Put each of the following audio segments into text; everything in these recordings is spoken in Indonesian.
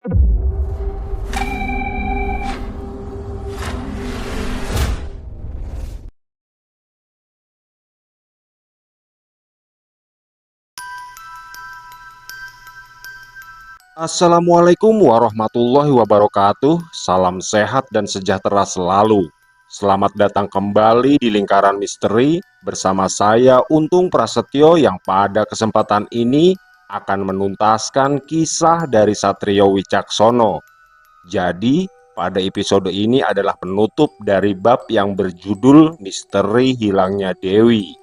Assalamualaikum warahmatullahi wabarakatuh. Salam sehat dan sejahtera selalu. Selamat datang kembali di Lingkaran Misteri bersama saya Untung Prasetyo yang pada kesempatan ini akan menuntaskan kisah dari Satrio Wicaksono. Jadi, pada episode ini adalah penutup dari bab yang berjudul Misteri Hilangnya Dewi.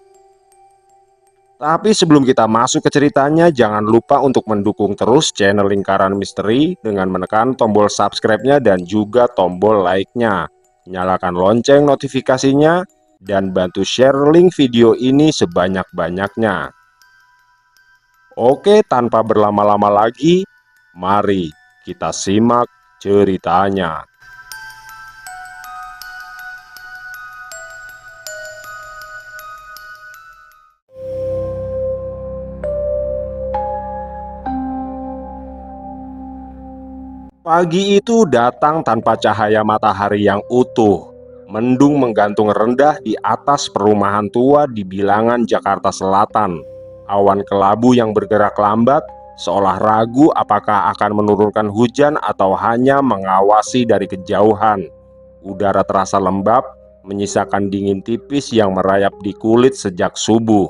Tapi sebelum kita masuk ke ceritanya, jangan lupa untuk mendukung terus channel Lingkaran Misteri dengan menekan tombol subscribe-nya dan juga tombol like-nya. Nyalakan lonceng notifikasinya dan bantu share link video ini sebanyak-banyaknya. Oke, tanpa berlama-lama lagi, mari kita simak ceritanya. Pagi itu datang tanpa cahaya matahari yang utuh. Mendung menggantung rendah di atas perumahan tua di bilangan Jakarta Selatan. Awan kelabu yang bergerak lambat, seolah ragu apakah akan menurunkan hujan atau hanya mengawasi dari kejauhan. Udara terasa lembab, menyisakan dingin tipis yang merayap di kulit sejak subuh.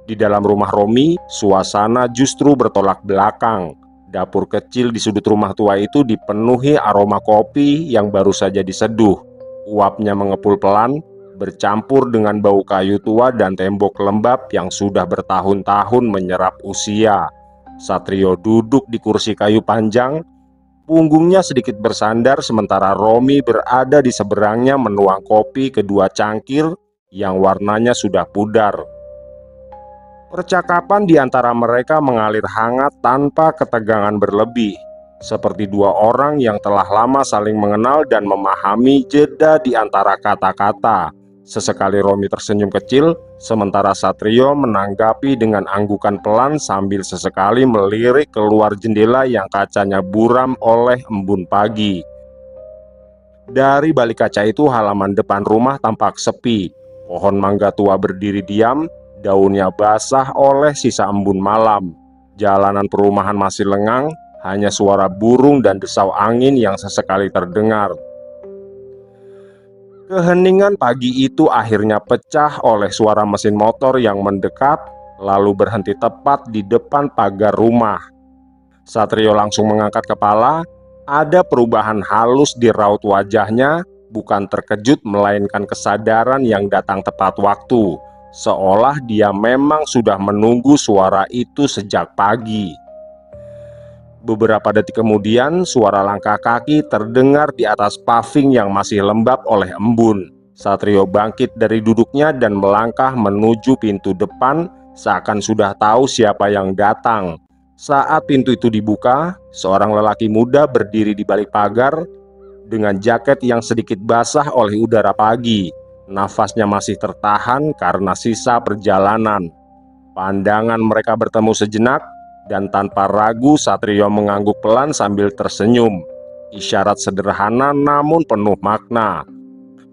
Di dalam rumah Romi, suasana justru bertolak belakang. Dapur kecil di sudut rumah tua itu dipenuhi aroma kopi yang baru saja diseduh. Uapnya mengepul pelan, bercampur dengan bau kayu tua dan tembok lembab yang sudah bertahun-tahun menyerap usia. Satrio duduk di kursi kayu panjang, punggungnya sedikit bersandar sementara Romi berada di seberangnya menuang kopi kedua cangkir yang warnanya sudah pudar. Percakapan di antara mereka mengalir hangat tanpa ketegangan berlebih, seperti dua orang yang telah lama saling mengenal dan memahami jeda di antara kata-kata. Sesekali Romi tersenyum kecil, sementara Satrio menanggapi dengan anggukan pelan sambil sesekali melirik keluar jendela yang kacanya buram oleh embun pagi. Dari balik kaca itu halaman depan rumah tampak sepi. Pohon mangga tua berdiri diam, daunnya basah oleh sisa embun malam. Jalanan perumahan masih lengang, hanya suara burung dan desau angin yang sesekali terdengar. Keheningan pagi itu akhirnya pecah oleh suara mesin motor yang mendekat, lalu berhenti tepat di depan pagar rumah. Satrio langsung mengangkat kepala. Ada perubahan halus di raut wajahnya, bukan terkejut melainkan kesadaran yang datang tepat waktu. Seolah dia memang sudah menunggu suara itu sejak pagi. Beberapa detik kemudian, suara langkah kaki terdengar di atas paving yang masih lembab oleh embun. Satrio bangkit dari duduknya dan melangkah menuju pintu depan, seakan sudah tahu siapa yang datang. Saat pintu itu dibuka, seorang lelaki muda berdiri di balik pagar dengan jaket yang sedikit basah oleh udara pagi. Nafasnya masih tertahan karena sisa perjalanan. Pandangan mereka bertemu sejenak, dan tanpa ragu Satrio mengangguk pelan sambil tersenyum. Isyarat sederhana namun penuh makna.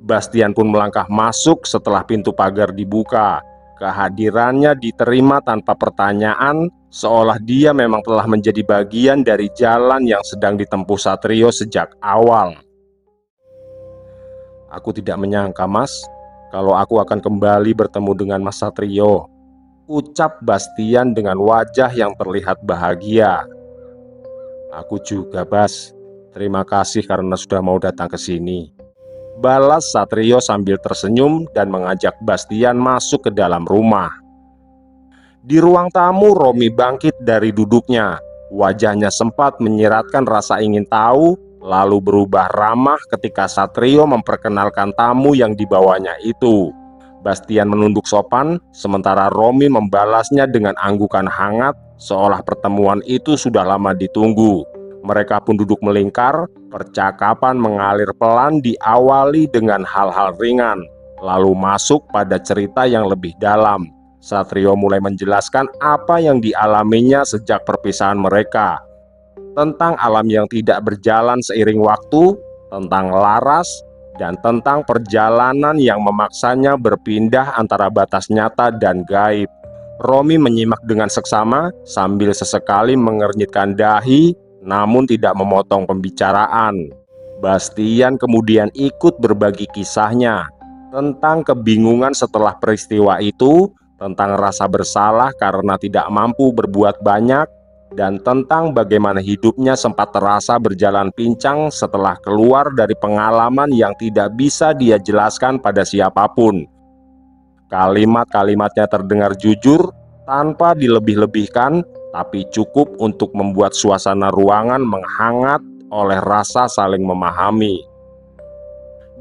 Bastian pun melangkah masuk setelah pintu pagar dibuka. Kehadirannya diterima tanpa pertanyaan, seolah dia memang telah menjadi bagian dari jalan yang sedang ditempuh Satrio sejak awal. "Aku tidak menyangka, Mas, kalau aku akan kembali bertemu dengan Mas Satrio," ucap Bastian dengan wajah yang terlihat bahagia. "Aku juga, Bas. Terima kasih karena sudah mau datang ke sini," balas Satrio sambil tersenyum dan mengajak Bastian masuk ke dalam rumah. Di ruang tamu, Romi bangkit dari duduknya. Wajahnya sempat menyiratkan rasa ingin tahu, lalu berubah ramah ketika Satrio memperkenalkan tamu yang dibawanya itu. Bastian menunduk sopan, sementara Romi membalasnya dengan anggukan hangat, seolah pertemuan itu sudah lama ditunggu. Mereka pun duduk melingkar, percakapan mengalir pelan diawali dengan hal-hal ringan, lalu masuk pada cerita yang lebih dalam. Satrio mulai menjelaskan apa yang dialaminya sejak perpisahan mereka. tentang alam yang tidak berjalan seiring waktu, tentang laras, dan tentang perjalanan yang memaksanya berpindah antara batas nyata dan gaib. Romi menyimak dengan seksama sambil sesekali mengernyitkan dahi, namun tidak memotong pembicaraan. Bastian kemudian ikut berbagi kisahnya tentang kebingungan setelah peristiwa itu, tentang rasa bersalah karena tidak mampu berbuat banyak, dan tentang bagaimana hidupnya sempat terasa berjalan pincang setelah keluar dari pengalaman yang tidak bisa dia jelaskan pada siapapun. Kalimat-kalimatnya terdengar jujur, tanpa dilebih-lebihkan, tapi cukup untuk membuat suasana ruangan menghangat oleh rasa saling memahami.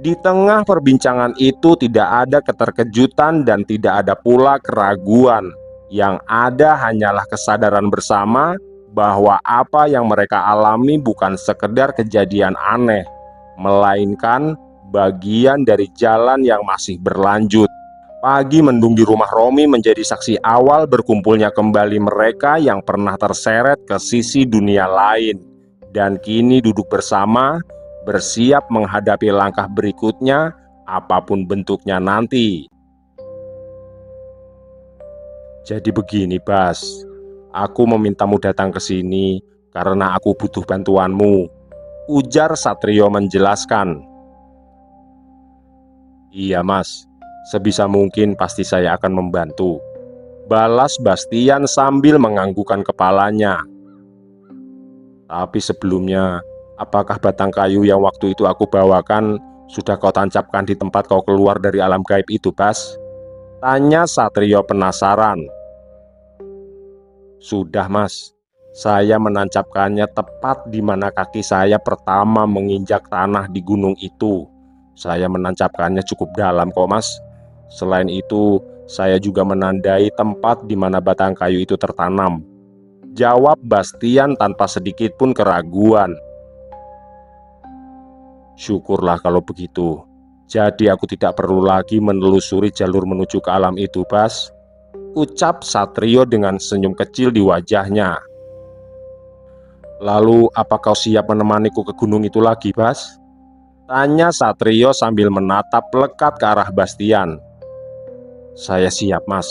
Di tengah perbincangan itu tidak ada keterkejutan dan tidak ada pula keraguan. Yang ada hanyalah kesadaran bersama bahwa apa yang mereka alami bukan sekedar kejadian aneh, melainkan bagian dari jalan yang masih berlanjut. Pagi mendung di rumah Romi menjadi saksi awal berkumpulnya kembali mereka yang pernah terseret ke sisi dunia lain, dan kini duduk bersama, bersiap menghadapi langkah berikutnya, apapun bentuknya nanti. Jadi begini, Bas, aku memintamu datang ke sini karena aku butuh bantuanmu, ujar Satrio menjelaskan. Iya, Mas. Sebisa mungkin pasti saya akan membantu, balas Bastian sambil menganggukkan kepalanya. Tapi sebelumnya, apakah batang kayu yang waktu itu aku bawakan sudah kau tancapkan di tempat kau keluar dari alam gaib itu, Bas? Tanya Satrio penasaran. Sudah, Mas. Saya menancapkannya tepat di mana kaki saya pertama menginjak tanah di gunung itu. Saya menancapkannya cukup dalam kok, Mas. Selain itu, saya juga menandai tempat di mana batang kayu itu tertanam, jawab Bastian tanpa sedikit pun keraguan. Syukurlah kalau begitu. Jadi aku tidak perlu lagi menelusuri jalur menuju ke alam itu, Bas, ucap Satrio dengan senyum kecil di wajahnya. Lalu apa kau siap menemaniku ke gunung itu lagi, Bas? Tanya Satrio sambil menatap lekat ke arah Bastian. Saya siap, Mas.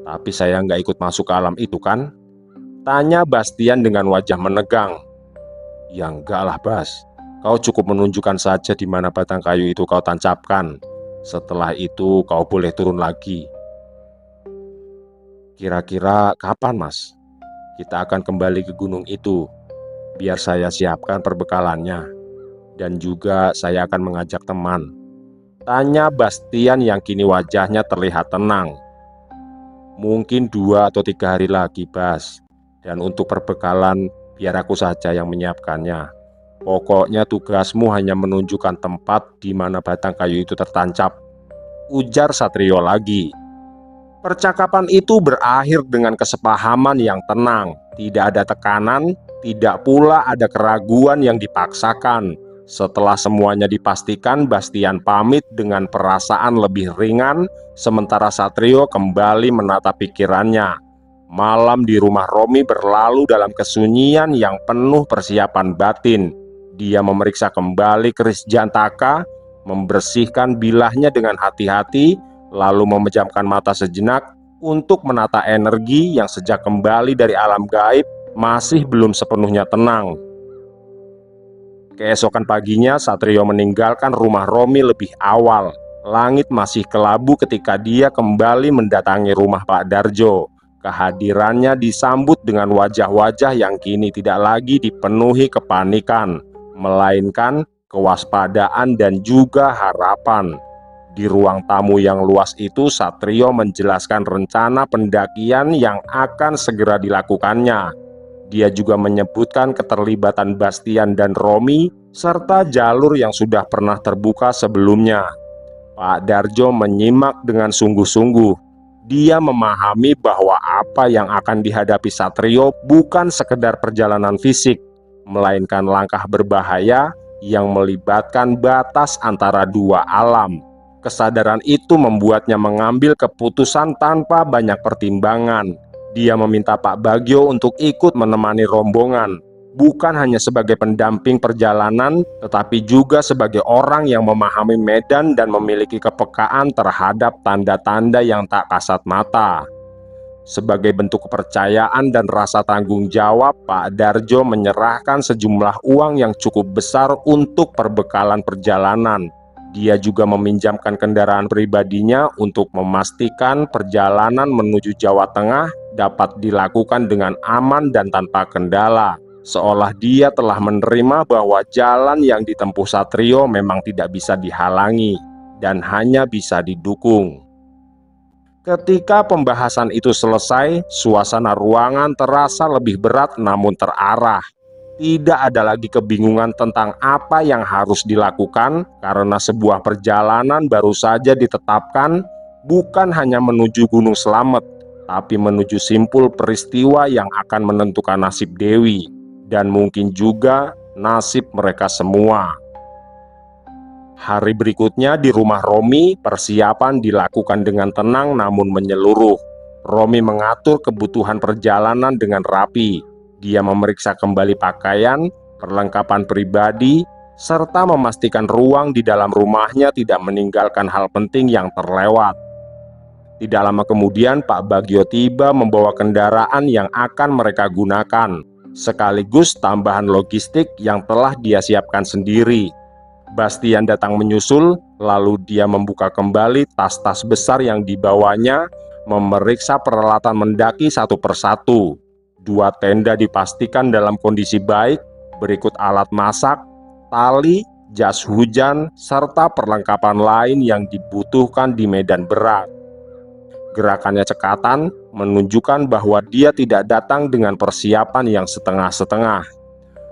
Tapi saya nggak ikut masuk ke alam itu kan? Tanya Bastian dengan wajah menegang. Ya enggak lah, Bas. Kau cukup menunjukkan saja di mana batang kayu itu kau tancapkan. Setelah itu kau boleh turun lagi. Kira-kira kapan, Mas? Kita akan kembali ke gunung itu. Biar saya siapkan perbekalannya. Dan juga saya akan mengajak teman. Tanya Bastian yang kini wajahnya terlihat tenang. Mungkin 2 atau 3 hari lagi, Bas. Dan untuk perbekalan, biar aku saja yang menyiapkannya. Pokoknya tugasmu hanya menunjukkan tempat di mana batang kayu itu tertancap, ujar Satrio lagi. Percakapan itu berakhir dengan kesepahaman yang tenang. Tidak ada tekanan, tidak pula ada keraguan yang dipaksakan. Setelah semuanya dipastikan, Bastian pamit dengan perasaan lebih ringan, sementara Satrio kembali menata pikirannya. Malam di rumah Romi berlalu dalam kesunyian yang penuh persiapan batin. Dia memeriksa kembali keris jantaka, membersihkan bilahnya dengan hati-hati, lalu memejamkan mata sejenak untuk menata energi yang sejak kembali dari alam gaib masih belum sepenuhnya tenang. Keesokan paginya, Satrio meninggalkan rumah Romi lebih awal. Langit masih kelabu ketika dia kembali mendatangi rumah Pak Darjo. Kehadirannya disambut dengan wajah-wajah yang kini tidak lagi dipenuhi kepanikan, melainkan kewaspadaan dan juga harapan. Di ruang tamu yang luas itu, Satrio menjelaskan rencana pendakian yang akan segera dilakukannya. Dia juga menyebutkan keterlibatan Bastian dan Romi, serta jalur yang sudah pernah terbuka sebelumnya. Pak Darjo menyimak dengan sungguh-sungguh. Dia memahami bahwa apa yang akan dihadapi Satrio bukan sekedar perjalanan fisik, melainkan langkah berbahaya yang melibatkan batas antara 2 alam. Kesadaran itu membuatnya mengambil keputusan tanpa banyak pertimbangan. Dia meminta Pak Bagio untuk ikut menemani rombongan. bukan hanya sebagai pendamping perjalanan, tetapi juga sebagai orang yang memahami medan dan memiliki kepekaan terhadap tanda-tanda yang tak kasat mata. Sebagai bentuk kepercayaan dan rasa tanggung jawab, Pak Darjo menyerahkan sejumlah uang yang cukup besar untuk perbekalan perjalanan. Dia juga meminjamkan kendaraan pribadinya untuk memastikan perjalanan menuju Jawa Tengah dapat dilakukan dengan aman dan tanpa kendala. Seolah dia telah menerima bahwa jalan yang ditempuh Satrio memang tidak bisa dihalangi dan hanya bisa didukung. Ketika pembahasan itu selesai, suasana ruangan terasa lebih berat namun terarah. Tidak ada lagi kebingungan tentang apa yang harus dilakukan, karena sebuah perjalanan baru saja ditetapkan, bukan hanya menuju Gunung Slamet, tapi menuju simpul peristiwa yang akan menentukan nasib Dewi, dan mungkin juga nasib mereka semua. Hari berikutnya di rumah Romi, persiapan dilakukan dengan tenang namun menyeluruh. Romi mengatur kebutuhan perjalanan dengan rapi. Dia memeriksa kembali pakaian, perlengkapan pribadi, serta memastikan ruang di dalam rumahnya tidak meninggalkan hal penting yang terlewat. Tidak lama kemudian Pak Bagio tiba membawa kendaraan yang akan mereka gunakan, sekaligus tambahan logistik yang telah dia siapkan sendiri. Bastian datang menyusul, lalu dia membuka kembali tas-tas besar yang dibawanya, memeriksa peralatan mendaki satu persatu. 2 tenda dipastikan dalam kondisi baik, berikut alat masak, tali, jas hujan, serta perlengkapan lain yang dibutuhkan di medan berat. Gerakannya cekatan, menunjukkan bahwa dia tidak datang dengan persiapan yang setengah-setengah.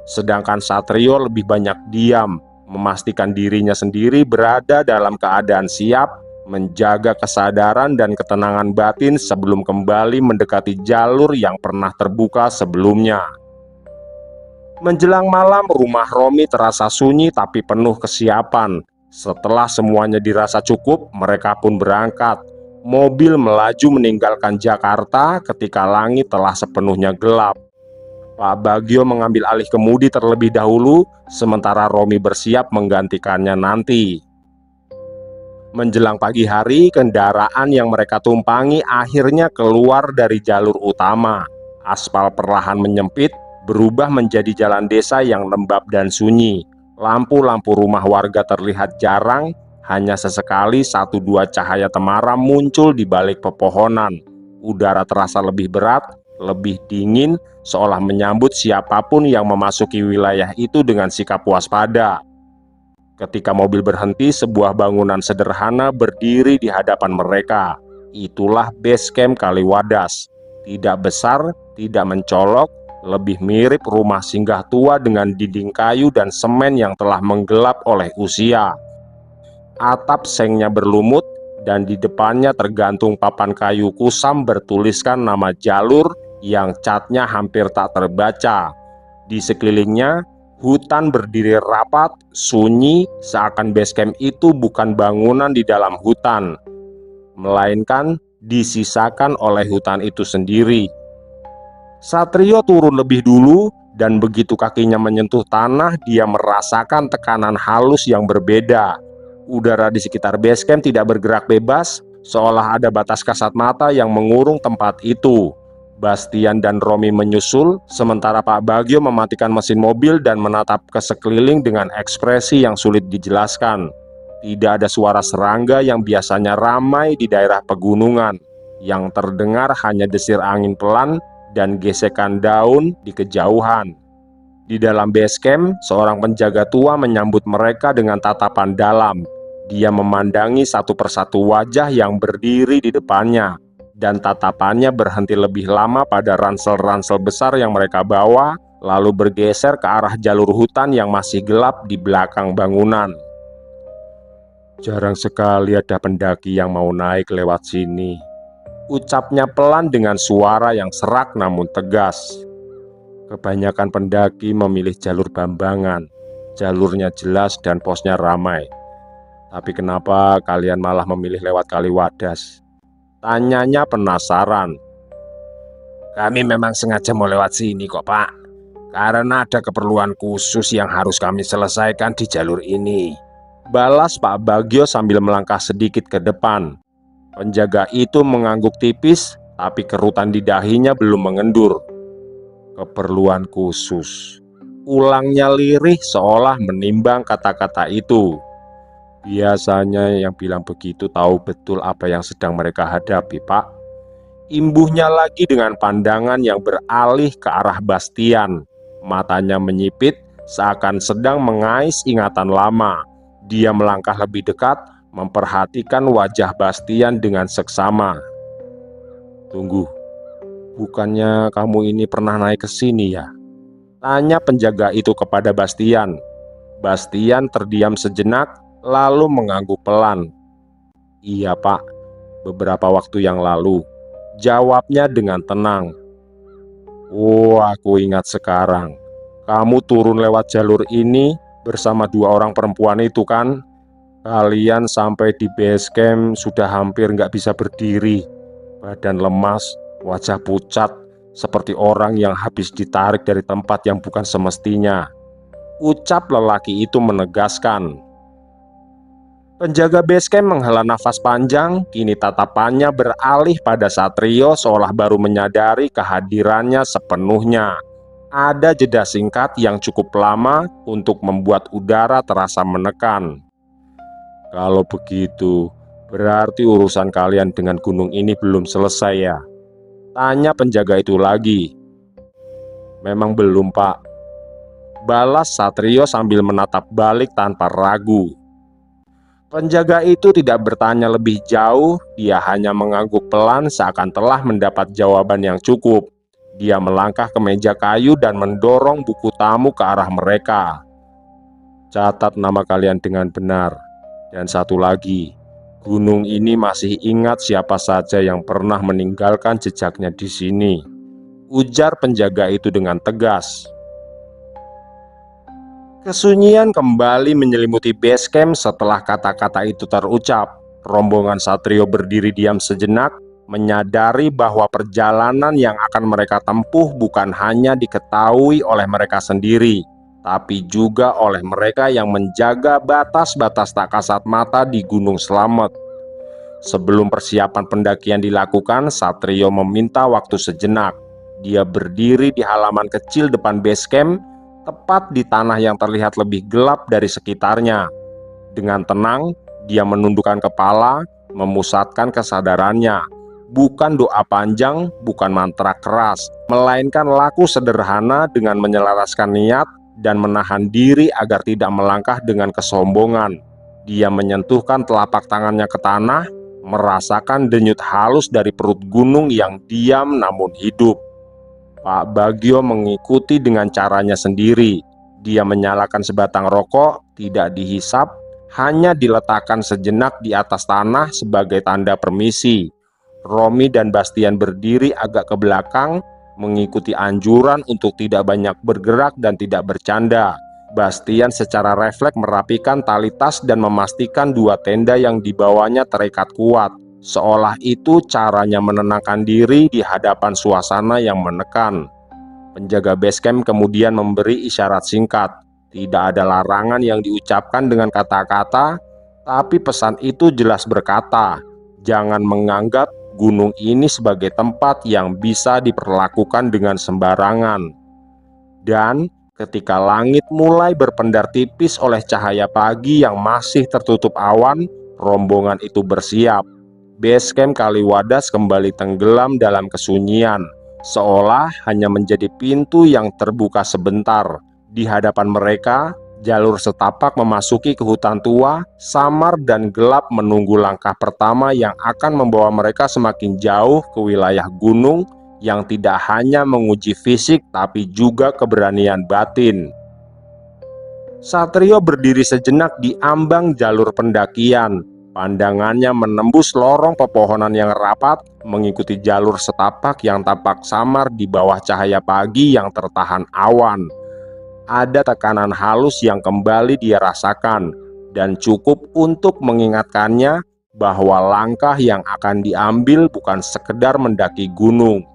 Sedangkan Satrio lebih banyak diam, memastikan dirinya sendiri berada dalam keadaan siap, menjaga kesadaran dan ketenangan batin sebelum kembali mendekati jalur yang pernah terbuka sebelumnya. Menjelang malam, rumah Romi terasa sunyi tapi penuh kesiapan. Setelah semuanya dirasa cukup, mereka pun berangkat. Mobil melaju meninggalkan Jakarta ketika langit telah sepenuhnya gelap. Pak Bagio mengambil alih kemudi terlebih dahulu, sementara Romi bersiap menggantikannya nanti. Menjelang pagi hari, kendaraan yang mereka tumpangi akhirnya keluar dari jalur utama. Aspal perlahan menyempit, berubah menjadi jalan desa yang lembab dan sunyi. Lampu-lampu rumah warga terlihat jarang, hanya sesekali 1-2 cahaya temaram muncul di balik pepohonan. Udara terasa lebih berat, lebih dingin, seolah menyambut siapapun yang memasuki wilayah itu dengan sikap waspada. Ketika mobil berhenti, sebuah bangunan sederhana berdiri di hadapan mereka. Itulah base camp Kaliwadas. Tidak besar, tidak mencolok, lebih mirip rumah singgah tua dengan dinding kayu dan semen yang telah menggelap oleh usia. Atap sengnya berlumut, dan di depannya tergantung papan kayu kusam bertuliskan nama jalur yang catnya hampir tak terbaca. Di sekelilingnya, hutan berdiri rapat, sunyi, seakan base camp itu bukan bangunan di dalam hutan, melainkan disisakan oleh hutan itu sendiri. Satrio turun lebih dulu, dan begitu kakinya menyentuh tanah, dia merasakan tekanan halus yang berbeda. Udara di sekitar base camp tidak bergerak bebas, seolah ada batas kasat mata yang mengurung tempat itu. Bastian dan Romi menyusul, sementara Pak Bagio mematikan mesin mobil dan menatap ke sekeliling dengan ekspresi yang sulit dijelaskan. Tidak ada suara serangga yang biasanya ramai di daerah pegunungan. Yang terdengar hanya desir angin pelan dan gesekan daun di kejauhan. Di dalam base camp, seorang penjaga tua menyambut mereka dengan tatapan dalam. Dia memandangi satu persatu wajah yang berdiri di depannya, dan tatapannya berhenti lebih lama pada ransel-ransel besar yang mereka bawa, lalu bergeser ke arah jalur hutan yang masih gelap di belakang bangunan. "Jarang sekali ada pendaki yang mau naik lewat sini," ucapnya pelan dengan suara yang serak namun tegas. "Kebanyakan pendaki memilih jalur Bambangan. Jalurnya jelas dan posnya ramai. Tapi kenapa kalian malah memilih lewat Kaliwadas?" tanyanya penasaran. "Kami memang sengaja mau lewat sini kok, Pak. Karena ada keperluan khusus yang harus kami selesaikan di jalur ini, balas Pak Bagio sambil melangkah sedikit ke depan. Penjaga itu mengangguk tipis, tapi kerutan di dahinya belum mengendur. Keperluan khusus, ulangnya lirih seolah menimbang kata-kata itu. Biasanya yang bilang begitu tahu betul apa yang sedang mereka hadapi, Pak. Imbuhnya lagi dengan pandangan yang beralih ke arah Bastian. Matanya menyipit seakan sedang mengais ingatan lama. Dia melangkah lebih dekat, memperhatikan wajah Bastian dengan seksama. Tunggu, bukannya kamu ini pernah naik ke sini ya? Tanya penjaga itu kepada Bastian. Bastian terdiam sejenak, lalu mengangguk pelan. Iya Pak, beberapa waktu yang lalu, jawabnya dengan tenang. Oh, aku ingat sekarang. Kamu turun lewat jalur ini bersama dua orang perempuan itu kan? Kalian sampai di base camp sudah hampir nggak bisa berdiri. Badan lemas, wajah pucat, seperti orang yang habis ditarik dari tempat yang bukan semestinya. Ucap lelaki itu menegaskan. Penjaga basecamp menghela nafas panjang, kini tatapannya beralih pada Satrio seolah baru menyadari kehadirannya sepenuhnya. Ada jeda singkat yang cukup lama untuk membuat udara terasa menekan. Kalau begitu, berarti urusan kalian dengan gunung ini belum selesai ya? Tanya penjaga itu lagi. Memang belum Pak, balas Satrio sambil menatap balik tanpa ragu. Penjaga itu tidak bertanya lebih jauh, dia hanya mengangguk pelan seakan telah mendapat jawaban yang cukup. Dia melangkah ke meja kayu dan mendorong buku tamu ke arah mereka. Catat nama kalian dengan benar. Dan satu lagi, gunung ini masih ingat siapa saja yang pernah meninggalkan jejaknya di sini. Ujar penjaga itu dengan tegas. Kesunyian kembali menyelimuti base camp setelah kata-kata itu terucap. Rombongan Satrio berdiri diam sejenak, menyadari bahwa perjalanan yang akan mereka tempuh bukan hanya diketahui oleh mereka sendiri, tapi juga oleh mereka yang menjaga batas-batas tak kasat mata di Gunung Slamet. Sebelum persiapan pendakian dilakukan, Satrio meminta waktu sejenak. Dia berdiri di halaman kecil depan base camp, tepat di tanah yang terlihat lebih gelap dari sekitarnya. Dengan tenang, dia menundukkan kepala, memusatkan kesadarannya. Bukan doa panjang, bukan mantra keras, melainkan laku sederhana dengan menyelaraskan niat dan menahan diri agar tidak melangkah dengan kesombongan. Dia menyentuhkan telapak tangannya ke tanah, merasakan denyut halus dari perut gunung yang diam namun hidup. Pak Bagio mengikuti dengan caranya sendiri. Dia menyalakan sebatang rokok, tidak dihisap, hanya diletakkan sejenak di atas tanah sebagai tanda permisi. Romi dan Bastian berdiri agak ke belakang, mengikuti anjuran untuk tidak banyak bergerak dan tidak bercanda. Bastian secara refleks merapikan tali tas dan memastikan dua tenda yang dibawanya terikat kuat. Seolah itu caranya menenangkan diri di hadapan suasana yang menekan. Penjaga basecamp kemudian memberi isyarat singkat. Tidak ada larangan yang diucapkan dengan kata-kata, tapi pesan itu jelas berkata, jangan menganggap gunung ini sebagai tempat yang bisa diperlakukan dengan sembarangan. Dan ketika langit mulai berpendar tipis oleh cahaya pagi yang masih tertutup awan, rombongan itu bersiap. Basecamp Kaliwadas kembali tenggelam dalam kesunyian, seolah hanya menjadi pintu yang terbuka sebentar. Di hadapan mereka, jalur setapak memasuki ke hutan tua, samar dan gelap menunggu langkah pertama yang akan membawa mereka semakin jauh ke wilayah gunung yang tidak hanya menguji fisik tapi juga keberanian batin. Satrio berdiri sejenak di ambang jalur pendakian. Pandangannya menembus lorong pepohonan yang rapat, mengikuti jalur setapak yang tampak samar di bawah cahaya pagi yang tertahan awan. Ada tekanan halus yang kembali dia rasakan, dan cukup untuk mengingatkannya bahwa langkah yang akan diambil bukan sekedar mendaki gunung.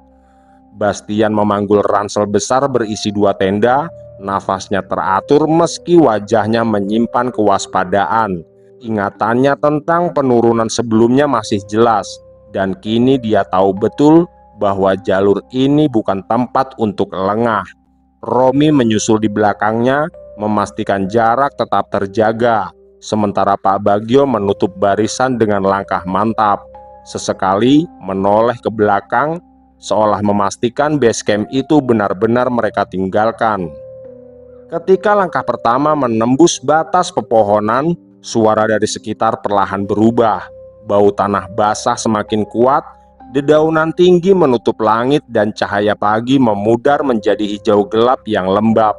Bastian memanggul ransel besar berisi 2 tenda. Nafasnya teratur meski wajahnya menyimpan kewaspadaan. Ingatannya tentang penurunan sebelumnya masih jelas, dan kini dia tahu betul bahwa jalur ini bukan tempat untuk lengah. Romi menyusul di belakangnya, memastikan jarak tetap terjaga, sementara Pak Bagio menutup barisan dengan langkah mantap. Sesekali menoleh ke belakang, seolah memastikan base camp itu benar-benar mereka tinggalkan. Ketika langkah pertama menembus batas pepohonan, suara dari sekitar perlahan berubah. Bau tanah basah semakin kuat, dedaunan tinggi menutup langit, dan cahaya pagi memudar menjadi hijau gelap yang lembab.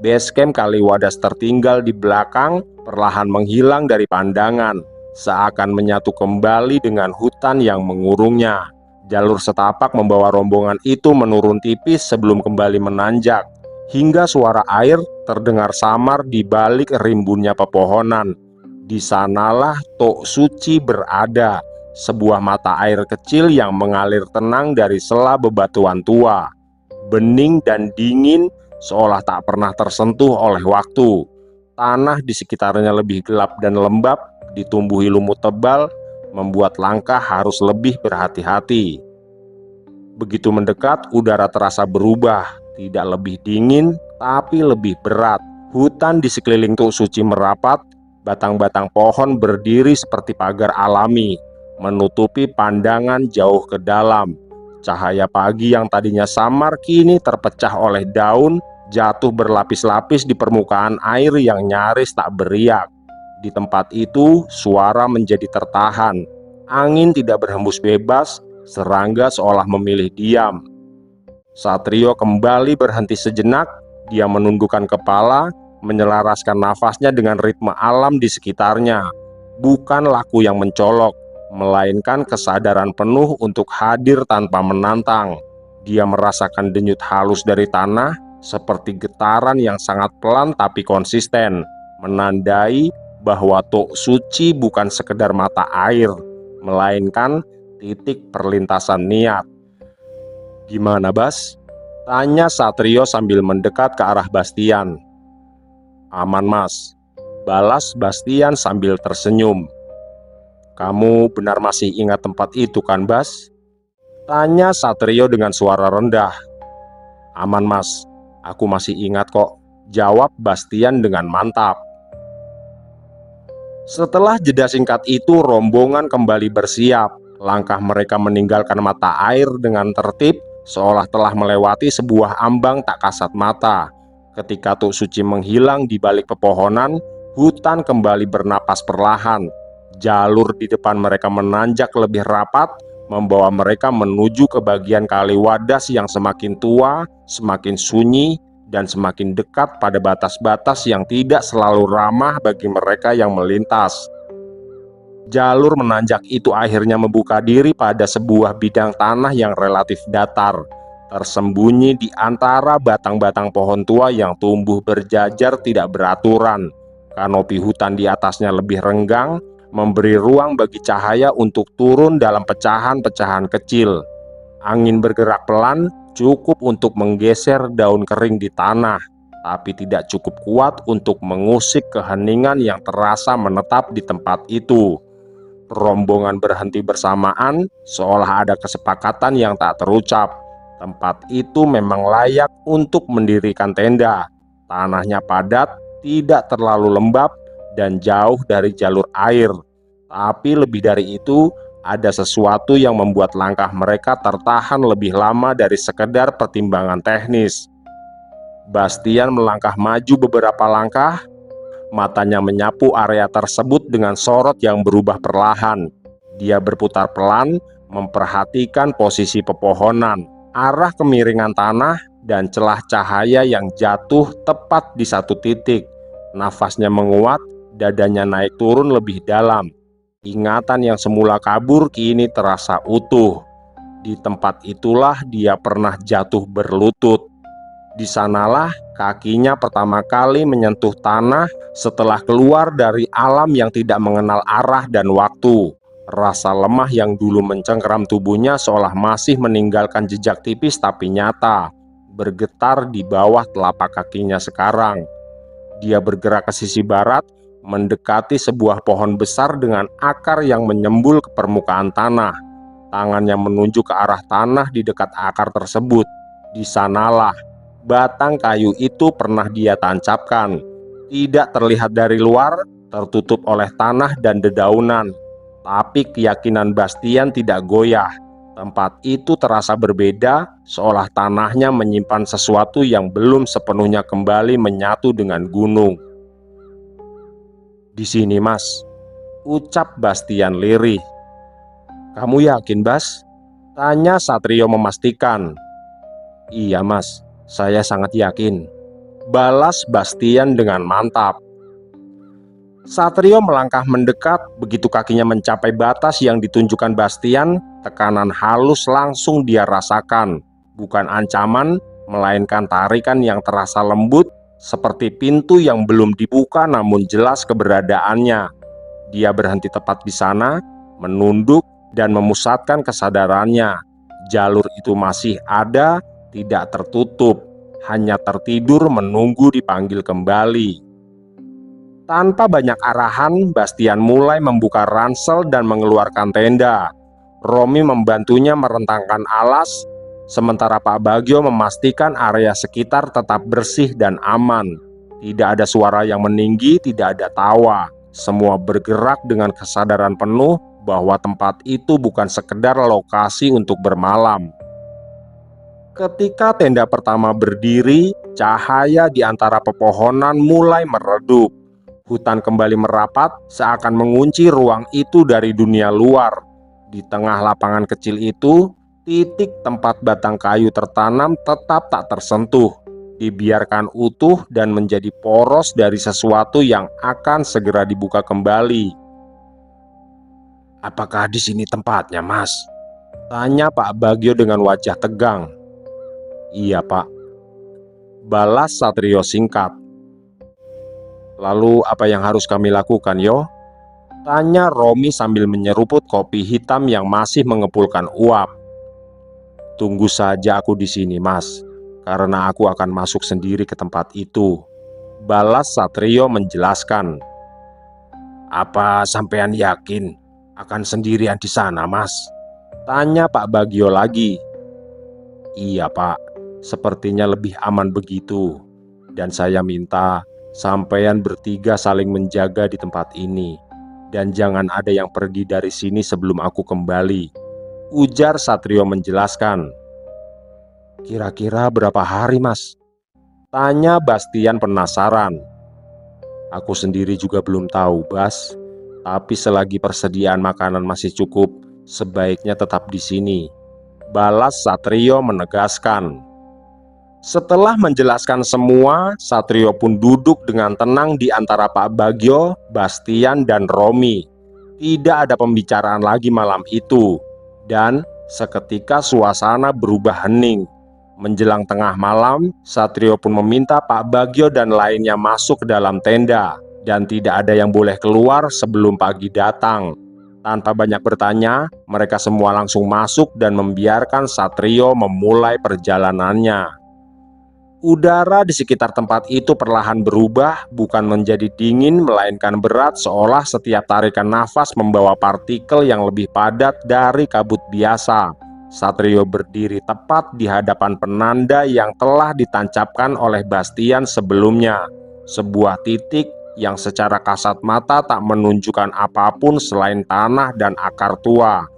Base camp Kaliwadas tertinggal di belakang perlahan menghilang dari pandangan, seakan menyatu kembali dengan hutan yang mengurungnya. Jalur setapak membawa rombongan itu menurun tipis sebelum kembali menanjak, hingga suara air terdengar samar di balik rimbunnya pepohonan. Di sanalah Tok Suci berada, sebuah mata air kecil yang mengalir tenang dari sela bebatuan tua. Bening dan dingin, seolah tak pernah tersentuh oleh waktu. Tanah di sekitarnya lebih gelap dan lembab, ditumbuhi lumut tebal, membuat langkah harus lebih berhati-hati. Begitu mendekat, udara terasa berubah, tidak lebih dingin, tapi lebih berat. Hutan di sekeliling Tok Suci merapat, batang-batang pohon berdiri seperti pagar alami, menutupi pandangan jauh ke dalam. Cahaya pagi yang tadinya samar kini terpecah oleh daun, jatuh berlapis-lapis di permukaan air yang nyaris tak beriak. Di tempat itu, suara menjadi tertahan. Angin tidak berhembus bebas, serangga seolah memilih diam. Satrio kembali berhenti sejenak. Dia menundukkan kepala, menyelaraskan nafasnya dengan ritme alam di sekitarnya. Bukan laku yang mencolok, melainkan kesadaran penuh untuk hadir tanpa menantang. Dia merasakan denyut halus dari tanah, seperti getaran yang sangat pelan tapi konsisten, menandai bahwa Tok Suci bukan sekedar mata air, melainkan titik perlintasan niat. "Gimana, Bas?" tanya Satrio sambil mendekat ke arah Bastian. "Aman, Mas," balas Bastian sambil tersenyum. "Kamu benar masih ingat tempat itu kan, Bas?" tanya Satrio dengan suara rendah. "Aman, Mas, aku masih ingat kok," jawab Bastian dengan mantap. Setelah jeda singkat itu, rombongan kembali bersiap. Langkah mereka meninggalkan mata air dengan tertib, seolah telah melewati sebuah ambang tak kasat mata. Ketika Tok Suci menghilang di balik pepohonan, hutan kembali bernapas perlahan. Jalur di depan mereka menanjak lebih rapat, membawa mereka menuju ke bagian Kaliwadas yang semakin tua, semakin sunyi, dan semakin dekat pada batas-batas yang tidak selalu ramah bagi mereka yang melintas. Jalur menanjak itu akhirnya membuka diri pada sebuah bidang tanah yang relatif datar, tersembunyi di antara batang-batang pohon tua yang tumbuh berjajar tidak beraturan. Kanopi hutan di atasnya lebih renggang, memberi ruang bagi cahaya untuk turun dalam pecahan-pecahan kecil. Angin bergerak pelan, cukup untuk menggeser daun kering di tanah, tapi tidak cukup kuat untuk mengusik keheningan yang terasa menetap di tempat itu. Rombongan berhenti bersamaan, seolah ada kesepakatan yang tak terucap. Tempat itu memang layak untuk mendirikan tenda. Tanahnya padat, tidak terlalu lembab, dan jauh dari jalur air. Tapi lebih dari itu, ada sesuatu yang membuat langkah mereka tertahan lebih lama dari sekedar pertimbangan teknis. Bastian melangkah maju beberapa langkah, matanya menyapu area tersebut dengan sorot yang berubah perlahan. Dia berputar pelan, memperhatikan posisi pepohonan, arah kemiringan tanah, dan celah cahaya yang jatuh tepat di satu titik. Nafasnya menguat, dadanya naik turun lebih dalam. Ingatan yang semula kabur kini terasa utuh. Di tempat itulah dia pernah jatuh berlutut. Di sanalah kakinya pertama kali menyentuh tanah setelah keluar dari alam yang tidak mengenal arah dan waktu. Rasa lemah yang dulu mencengkeram tubuhnya seolah masih meninggalkan jejak tipis tapi nyata, bergetar di bawah telapak kakinya sekarang. Dia bergerak ke sisi barat, mendekati sebuah pohon besar dengan akar yang menyembul ke permukaan tanah. Tangannya menunjuk ke arah tanah di dekat akar tersebut. Di sanalah batang kayu itu pernah dia tancapkan. Tidak terlihat dari luar, tertutup oleh tanah dan dedaunan. Tapi keyakinan Bastian tidak goyah. Tempat itu terasa berbeda, seolah tanahnya menyimpan sesuatu yang belum sepenuhnya kembali menyatu dengan gunung. "Di sini, Mas," ucap Bastian lirih. "Kamu yakin, Bas?" tanya Satrio memastikan. "Iya, Mas, saya sangat yakin," balas Bastian dengan mantap. Satrio melangkah mendekat. Begitu kakinya mencapai batas yang ditunjukkan Bastian, tekanan halus langsung dia rasakan. Bukan ancaman, melainkan tarikan yang terasa lembut, seperti pintu yang belum dibuka namun jelas keberadaannya. Dia berhenti tepat di sana, menunduk dan memusatkan kesadarannya. Jalur itu masih ada, tidak tertutup, hanya tertidur menunggu dipanggil kembali. Tanpa banyak arahan, Bastian mulai membuka ransel dan mengeluarkan tenda. Romi membantunya merentangkan alas, sementara Pak Bagio memastikan area sekitar tetap bersih dan aman. Tidak ada suara yang meninggi, tidak ada tawa. Semua bergerak dengan kesadaran penuh bahwa tempat itu bukan sekedar lokasi untuk bermalam. Ketika tenda pertama berdiri, cahaya di antara pepohonan mulai meredup. Hutan kembali merapat, seakan mengunci ruang itu dari dunia luar. Di tengah lapangan kecil itu, titik tempat batang kayu tertanam tetap tak tersentuh, dibiarkan utuh dan menjadi poros dari sesuatu yang akan segera dibuka kembali. "Apakah di sini tempatnya, Mas?" tanya Pak Bagio dengan wajah tegang. "Iya, Pak," balas Satrio singkat. "Lalu apa yang harus kami lakukan, Yo?" tanya Romi sambil menyeruput kopi hitam yang masih mengepulkan uap. "Tunggu saja aku di sini, Mas, karena aku akan masuk sendiri ke tempat itu," balas Satrio menjelaskan. "Apa sampean yakin akan sendirian di sana, Mas?" tanya Pak Bagio lagi. "Iya, Pak, sepertinya lebih aman begitu. Dan saya minta sampean bertiga saling menjaga di tempat ini. Dan jangan ada yang pergi dari sini sebelum aku kembali," ujar Satrio menjelaskan. "Kira-kira berapa hari, Mas?" tanya Bastian penasaran. "Aku sendiri juga belum tahu, Bas. Tapi selagi persediaan makanan masih cukup, sebaiknya tetap di sini," balas Satrio menegaskan. Setelah menjelaskan semua, Satrio pun duduk dengan tenang di antara Pak Bagio, Bastian, dan Romi. Tidak ada pembicaraan lagi malam itu, dan seketika suasana berubah hening. Menjelang tengah malam, Satrio pun meminta Pak Bagio dan lainnya masuk ke dalam tenda, dan tidak ada yang boleh keluar sebelum pagi datang. Tanpa banyak bertanya, mereka semua langsung masuk dan membiarkan Satrio memulai perjalanannya. Udara di sekitar tempat itu perlahan berubah, bukan menjadi dingin melainkan berat, seolah setiap tarikan nafas membawa partikel yang lebih padat dari kabut biasa. Satrio berdiri tepat di hadapan penanda yang telah ditancapkan oleh Bastian sebelumnya. Sebuah titik yang secara kasat mata tak menunjukkan apapun selain tanah dan akar tua.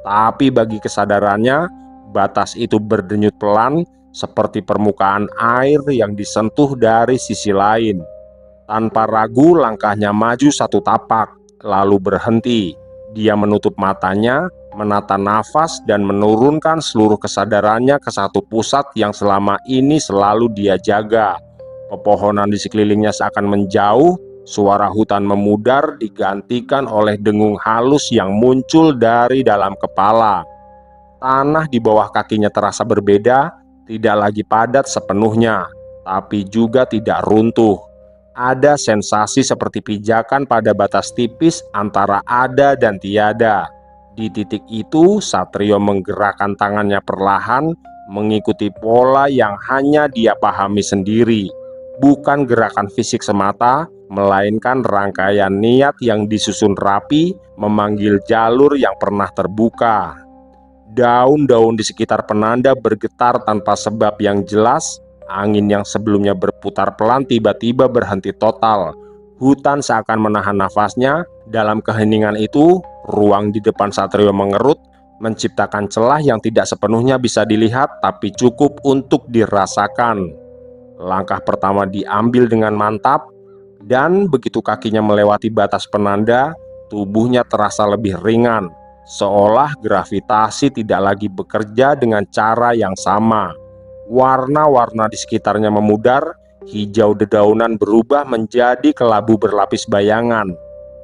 Tapi bagi kesadarannya, batas itu berdenyut pelan, seperti permukaan air yang disentuh dari sisi lain. Tanpa ragu, langkahnya maju satu tapak, lalu berhenti. Dia menutup matanya, menata nafas, dan menurunkan seluruh kesadarannya ke satu pusat yang selama ini selalu dia jaga. Pepohonan di sekelilingnya seakan menjauh, suara hutan memudar digantikan oleh dengung halus yang muncul dari dalam kepala. Tanah di bawah kakinya terasa berbeda, tidak lagi padat sepenuhnya, tapi juga tidak runtuh. Ada sensasi seperti pijakan pada batas tipis antara ada dan tiada. Di titik itu, Satrio menggerakkan tangannya perlahan, mengikuti pola yang hanya dia pahami sendiri. Bukan gerakan fisik semata, melainkan rangkaian niat yang disusun rapi, memanggil jalur yang pernah terbuka. Daun-daun di sekitar penanda bergetar tanpa sebab yang jelas. Angin yang sebelumnya berputar pelan tiba-tiba berhenti total. Hutan seakan menahan nafasnya. Dalam keheningan itu, ruang di depan Satrio mengerut, menciptakan celah yang tidak sepenuhnya bisa dilihat tapi cukup untuk dirasakan. Langkah pertama diambil dengan mantap, dan begitu kakinya melewati batas penanda, tubuhnya terasa lebih ringan, seolah gravitasi tidak lagi bekerja dengan cara yang sama. Warna-warna di sekitarnya memudar, hijau dedaunan berubah menjadi kelabu berlapis bayangan,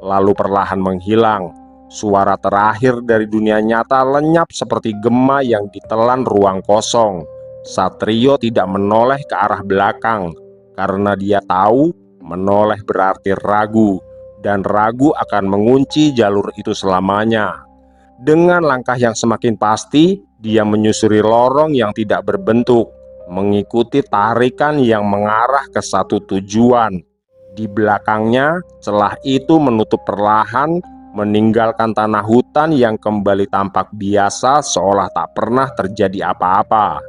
lalu perlahan menghilang. Suara terakhir dari dunia nyata lenyap seperti gema yang ditelan ruang kosong. Satrio tidak menoleh ke arah belakang, karena dia tahu menoleh berarti ragu, dan ragu akan mengunci jalur itu selamanya. Dengan langkah yang semakin pasti, dia menyusuri lorong yang tidak berbentuk, mengikuti tarikan yang mengarah ke satu tujuan. Di belakangnya, celah itu menutup perlahan, meninggalkan tanah hutan yang kembali tampak biasa seolah tak pernah terjadi apa-apa.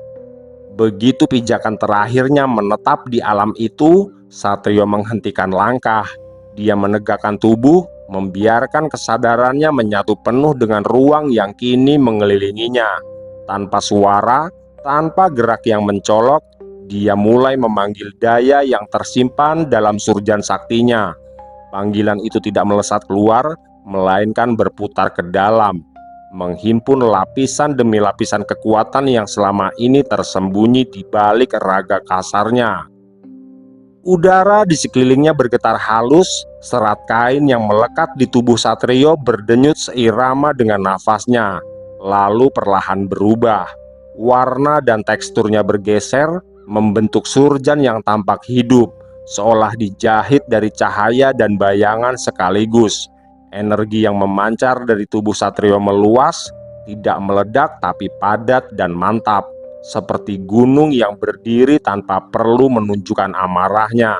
Begitu pijakan terakhirnya menetap di alam itu, Satrio menghentikan langkah. Dia menegakkan tubuh, membiarkan kesadarannya menyatu penuh dengan ruang yang kini mengelilinginya. Tanpa suara, tanpa gerak yang mencolok, dia mulai memanggil daya yang tersimpan dalam surjan saktinya. Panggilan itu tidak melesat keluar, melainkan berputar ke dalam, menghimpun lapisan demi lapisan kekuatan yang selama ini tersembunyi di balik raga kasarnya. Udara di sekelilingnya bergetar halus, serat kain yang melekat di tubuh Satrio berdenyut seirama dengan nafasnya, lalu perlahan berubah. Warna dan teksturnya bergeser, membentuk surjan yang tampak hidup, seolah dijahit dari cahaya dan bayangan sekaligus. Energi yang memancar dari tubuh Satrio meluas, tidak meledak tapi padat dan mantap, seperti gunung yang berdiri tanpa perlu menunjukkan amarahnya.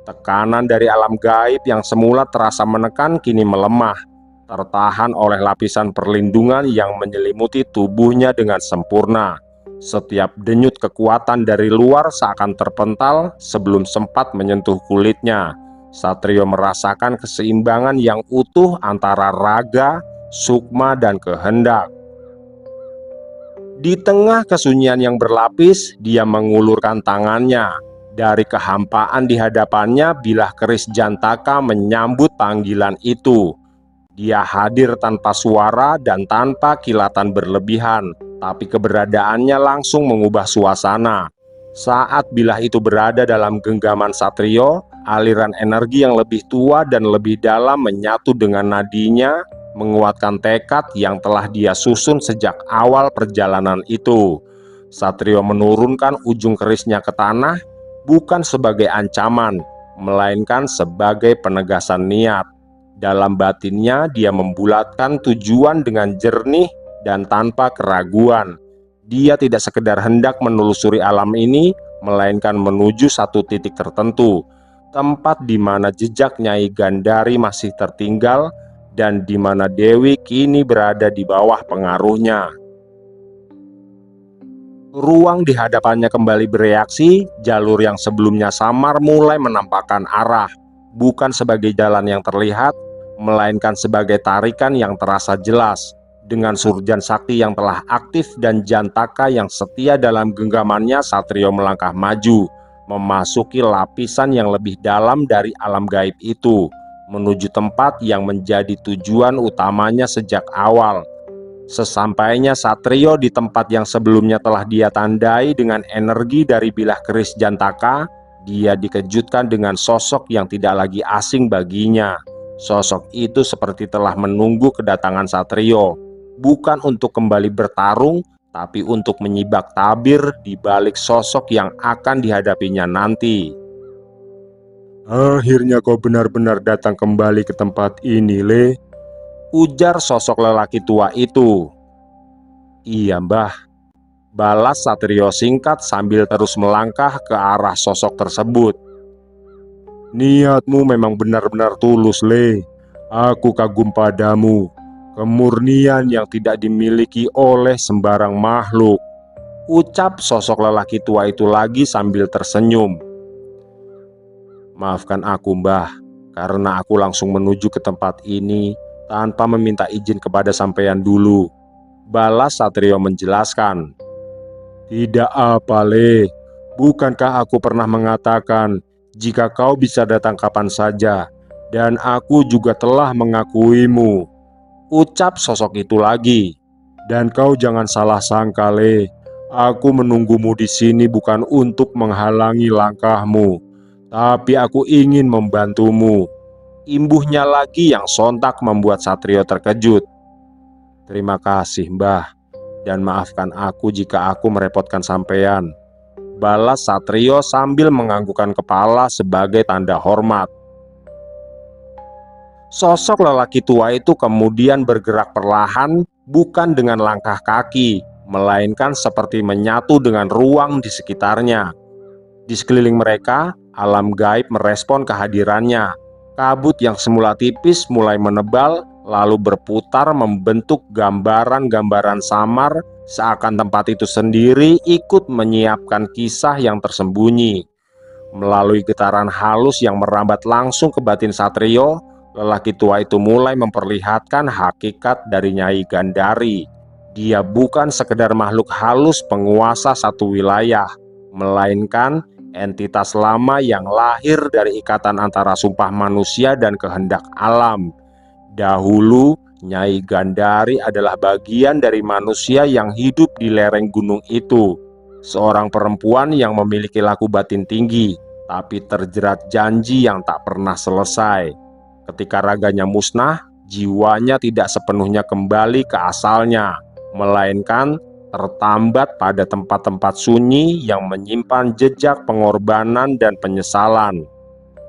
Tekanan dari alam gaib yang semula terasa menekan kini melemah, tertahan oleh lapisan perlindungan yang menyelimuti tubuhnya dengan sempurna. Setiap denyut kekuatan dari luar seakan terpental sebelum sempat menyentuh kulitnya. Satrio merasakan keseimbangan yang utuh antara raga, sukma, dan kehendak. Di tengah kesunyian yang berlapis, dia mengulurkan tangannya. Dari kehampaan di hadapannya, bilah keris Jantaka menyambut panggilan itu. Dia hadir tanpa suara dan tanpa kilatan berlebihan, tapi keberadaannya langsung mengubah suasana. Saat bilah itu berada dalam genggaman Satrio, aliran energi yang lebih tua dan lebih dalam menyatu dengan nadinya, menguatkan tekad yang telah dia susun sejak awal perjalanan itu. Satrio menurunkan ujung kerisnya ke tanah, bukan sebagai ancaman, melainkan sebagai penegasan niat. Dalam batinnya, dia membulatkan tujuan dengan jernih dan tanpa keraguan. Dia tidak sekedar hendak menelusuri alam ini, melainkan menuju satu titik tertentu, tempat di mana jejak Nyai Gandari masih tertinggal, dan di mana Dewi kini berada di bawah pengaruhnya. Ruang di hadapannya kembali bereaksi, jalur yang sebelumnya samar mulai menampakkan arah, bukan sebagai jalan yang terlihat, melainkan sebagai tarikan yang terasa jelas. Dengan surjan sakti yang telah aktif dan Jantaka yang setia dalam genggamannya, Satrio melangkah maju, memasuki lapisan yang lebih dalam dari alam gaib itu, menuju tempat yang menjadi tujuan utamanya sejak awal. Sesampainya Satrio di tempat yang sebelumnya telah dia tandai dengan energi dari bilah keris Jantaka, dia dikejutkan dengan sosok yang tidak lagi asing baginya. Sosok itu seperti telah menunggu kedatangan Satrio, bukan untuk kembali bertarung, tapi untuk menyibak tabir di balik sosok yang akan dihadapinya nanti. Akhirnya kau benar-benar datang kembali ke tempat ini, Le, ujar sosok lelaki tua itu. Iya, Mbah, balas Satrio singkat sambil terus melangkah ke arah sosok tersebut. Niatmu memang benar-benar tulus, Le. Aku kagum padamu. Kemurnian yang tidak dimiliki oleh sembarang makhluk, ucap sosok lelaki tua itu lagi sambil tersenyum. Maafkan aku, Mbah, karena aku langsung menuju ke tempat ini tanpa meminta izin kepada sampean dulu, balas Satrio menjelaskan. Tidak apa, Le. Bukankah aku pernah mengatakan jika kau bisa datang kapan saja, dan aku juga telah mengakuimu, ucap sosok itu lagi. Dan kau jangan salah sangka, Le. Aku menunggumu di sini bukan untuk menghalangi langkahmu, tapi aku ingin membantumu. Imbuhnya lagi yang sontak membuat Satrio terkejut. Terima kasih, Mbah, dan maafkan aku jika aku merepotkan sampean, balas Satrio sambil menganggukkan kepala sebagai tanda hormat. Sosok lelaki tua itu kemudian bergerak perlahan, bukan dengan langkah kaki, melainkan seperti menyatu dengan ruang di sekitarnya. Di sekeliling mereka, alam gaib merespon kehadirannya. Kabut yang semula tipis mulai menebal, lalu berputar membentuk gambaran-gambaran samar, seakan tempat itu sendiri ikut menyiapkan kisah yang tersembunyi. Melalui getaran halus yang merambat langsung ke batin Satrio, lelaki tua itu mulai memperlihatkan hakikat dari Nyai Gandari. Dia bukan sekedar makhluk halus penguasa satu wilayah, melainkan entitas lama yang lahir dari ikatan antara sumpah manusia dan kehendak alam. Dahulu, Nyai Gandari adalah bagian dari manusia yang hidup di lereng gunung itu. Seorang perempuan yang memiliki laku batin tinggi, tapi terjerat janji yang tak pernah selesai. Ketika raganya musnah, jiwanya tidak sepenuhnya kembali ke asalnya, melainkan tertambat pada tempat-tempat sunyi yang menyimpan jejak pengorbanan dan penyesalan.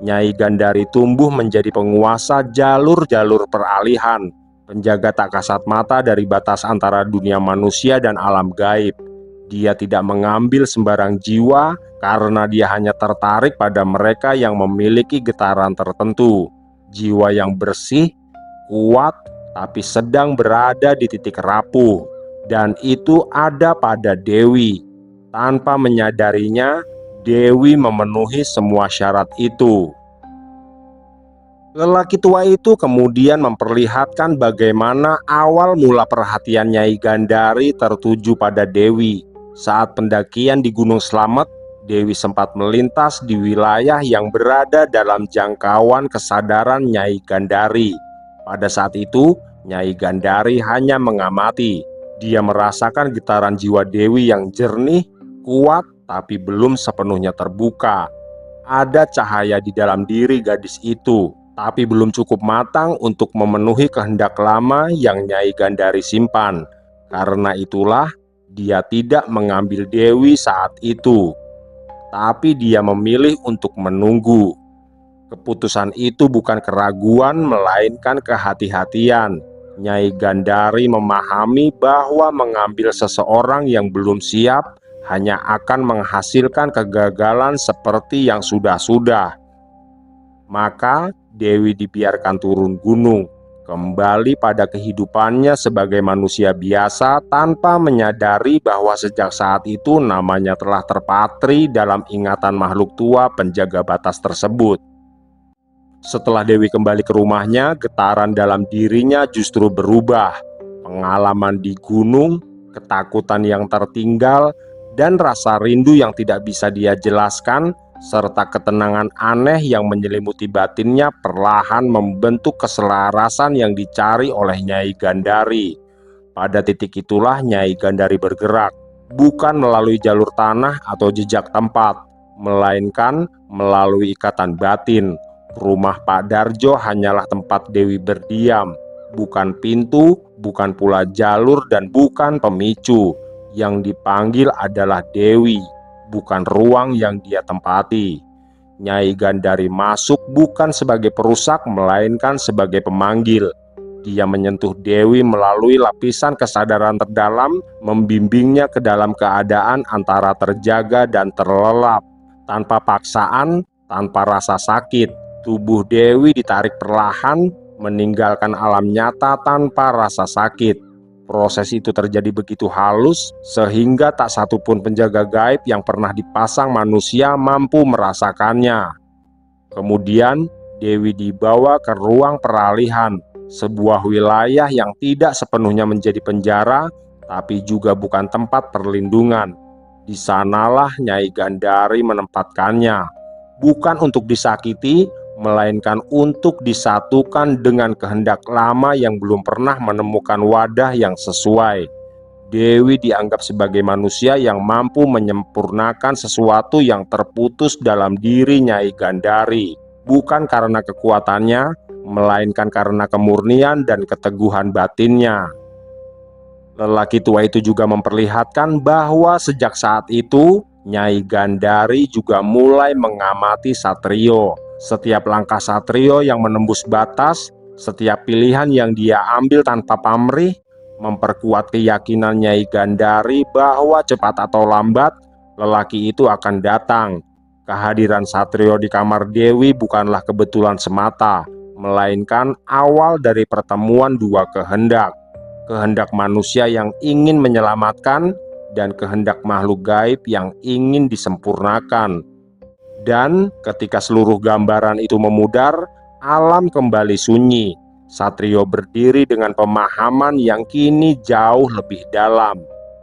Nyai Gandari tumbuh menjadi penguasa jalur-jalur peralihan, penjaga tak kasat mata dari batas antara dunia manusia dan alam gaib. Dia tidak mengambil sembarang jiwa karena dia hanya tertarik pada mereka yang memiliki getaran tertentu. Jiwa yang bersih, kuat, tapi sedang berada di titik rapuh. Dan itu ada pada Dewi. Tanpa menyadarinya, Dewi memenuhi semua syarat itu. Lelaki tua itu kemudian memperlihatkan bagaimana awal mula perhatian Nyai Gandari tertuju pada Dewi. Saat pendakian di Gunung Slamet, Dewi sempat melintas di wilayah yang berada dalam jangkauan kesadaran Nyai Gandari. Pada saat itu, Nyai Gandari hanya mengamati. Dia merasakan getaran jiwa Dewi yang jernih, kuat, tapi belum sepenuhnya terbuka. Ada cahaya di dalam diri gadis itu, tapi belum cukup matang untuk memenuhi kehendak lama yang Nyai Gandari simpan. Karena itulah dia tidak mengambil Dewi saat itu, tapi dia memilih untuk menunggu. Keputusan itu bukan keraguan, melainkan kehati-hatian. Nyai Gandari memahami bahwa mengambil seseorang yang belum siap hanya akan menghasilkan kegagalan seperti yang sudah-sudah. Maka Dewi dibiarkan turun gunung, kembali pada kehidupannya sebagai manusia biasa tanpa menyadari bahwa sejak saat itu namanya telah terpatri dalam ingatan makhluk tua penjaga batas tersebut. Setelah Dewi kembali ke rumahnya, getaran dalam dirinya justru berubah. Pengalaman di gunung, ketakutan yang tertinggal, dan rasa rindu yang tidak bisa dia jelaskan, serta ketenangan aneh yang menyelimuti batinnya perlahan membentuk keselarasan yang dicari oleh Nyai Gandari. Pada titik itulah Nyai Gandari bergerak, bukan melalui jalur tanah atau jejak tempat, melainkan melalui ikatan batin. Rumah Pak Darjo hanyalah tempat Dewi berdiam, bukan pintu, bukan pula jalur, dan bukan pemicu. Yang dipanggil adalah Dewi, bukan ruang yang dia tempati. Nyai Gandari masuk bukan sebagai perusak melainkan sebagai pemanggil. Dia menyentuh Dewi melalui lapisan kesadaran terdalam, membimbingnya ke dalam keadaan antara terjaga dan terlelap. Tanpa paksaan, tanpa rasa sakit, tubuh Dewi ditarik perlahan, meninggalkan alam nyata tanpa rasa sakit. Proses itu terjadi begitu halus, sehingga tak satupun penjaga gaib yang pernah dipasang manusia mampu merasakannya. Kemudian, Dewi dibawa ke ruang peralihan, sebuah wilayah yang tidak sepenuhnya menjadi penjara, tapi juga bukan tempat perlindungan. Di sanalah Nyai Gandari menempatkannya, bukan untuk disakiti, melainkan untuk disatukan dengan kehendak lama yang belum pernah menemukan wadah yang sesuai. Dewi dianggap sebagai manusia yang mampu menyempurnakan sesuatu yang terputus dalam diri Nyai Gandari, bukan karena kekuatannya, melainkan karena kemurnian dan keteguhan batinnya. Lelaki tua itu juga memperlihatkan bahwa sejak saat itu, Nyai Gandari juga mulai mengamati Satrio. Setiap langkah Satrio yang menembus batas, setiap pilihan yang dia ambil tanpa pamrih, memperkuat keyakinan Nyai Gandari bahwa cepat atau lambat, lelaki itu akan datang. Kehadiran Satrio di kamar Dewi bukanlah kebetulan semata, melainkan awal dari pertemuan dua kehendak. Kehendak manusia yang ingin menyelamatkan, dan kehendak makhluk gaib yang ingin disempurnakan. Dan ketika seluruh gambaran itu memudar, alam kembali sunyi. Satrio berdiri dengan pemahaman yang kini jauh lebih dalam.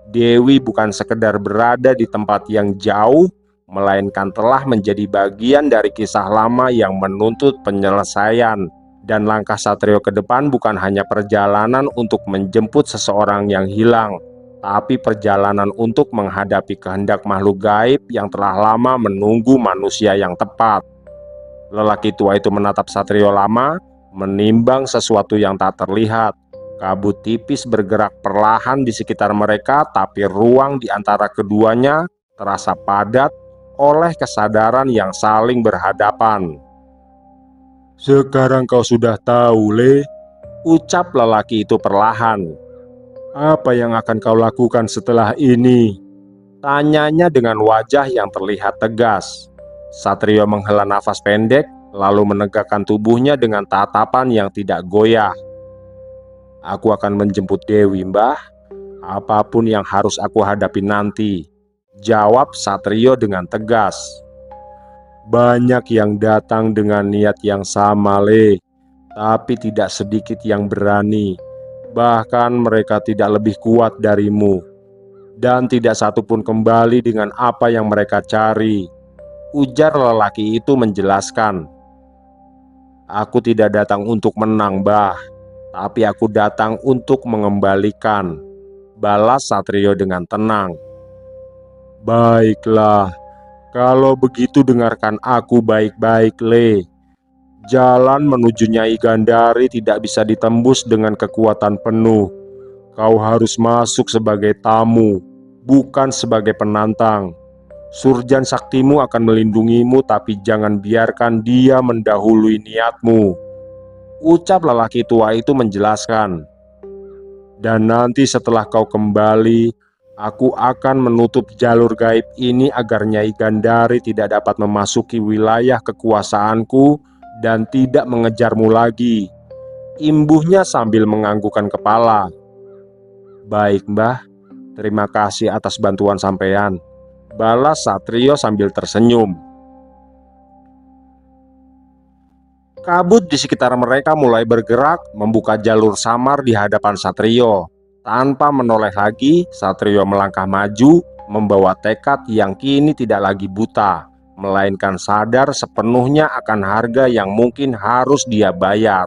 Dewi bukan sekedar berada di tempat yang jauh, melainkan telah menjadi bagian dari kisah lama yang menuntut penyelesaian. Dan langkah Satrio ke depan bukan hanya perjalanan untuk menjemput seseorang yang hilang, tapi perjalanan untuk menghadapi kehendak makhluk gaib yang telah lama menunggu manusia yang tepat. Lelaki tua itu menatap Satrio lama, menimbang sesuatu yang tak terlihat. Kabut tipis bergerak perlahan di sekitar mereka, tapi ruang di antara keduanya terasa padat oleh kesadaran yang saling berhadapan. "Sekarang kau sudah tahu, Le," ucap lelaki itu perlahan. "apa yang akan kau lakukan setelah ini?" Tanyanya dengan wajah yang terlihat tegas. Satrio menghela nafas pendek, lalu menegakkan tubuhnya dengan tatapan yang tidak goyah. "Aku akan menjemput Dewi, Mbah. Apapun yang harus aku hadapi nanti," jawab Satrio dengan tegas. "Banyak yang datang dengan niat yang sama, Le, tapi tidak sedikit yang berani. Bahkan mereka tidak lebih kuat darimu, dan tidak satupun kembali dengan apa yang mereka cari," ujar lelaki itu menjelaskan. "Aku tidak datang untuk menang, Mbah, tapi aku datang untuk mengembalikan," balas Satrio dengan tenang. "Baiklah, kalau begitu dengarkan aku baik-baik, Le. Jalan menuju Nyai Gandari tidak bisa ditembus dengan kekuatan penuh. Kau harus masuk sebagai tamu, bukan sebagai penantang. Surjan saktimu akan melindungimu, tapi jangan biarkan dia mendahului niatmu," ucap lelaki tua itu menjelaskan. "Dan nanti setelah kau kembali, aku akan menutup jalur gaib ini agar Nyai Gandari tidak dapat memasuki wilayah kekuasaanku dan tidak mengejarmu lagi," imbuhnya sambil menganggukkan kepala. "Baik, Mbah. Terima kasih atas bantuan sampean," balas Satrio sambil tersenyum. Kabut di sekitar mereka mulai bergerak, membuka jalur samar di hadapan Satrio. Tanpa menoleh lagi, Satrio melangkah maju, membawa tekad yang kini tidak lagi buta, melainkan sadar sepenuhnya akan harga yang mungkin harus dia bayar.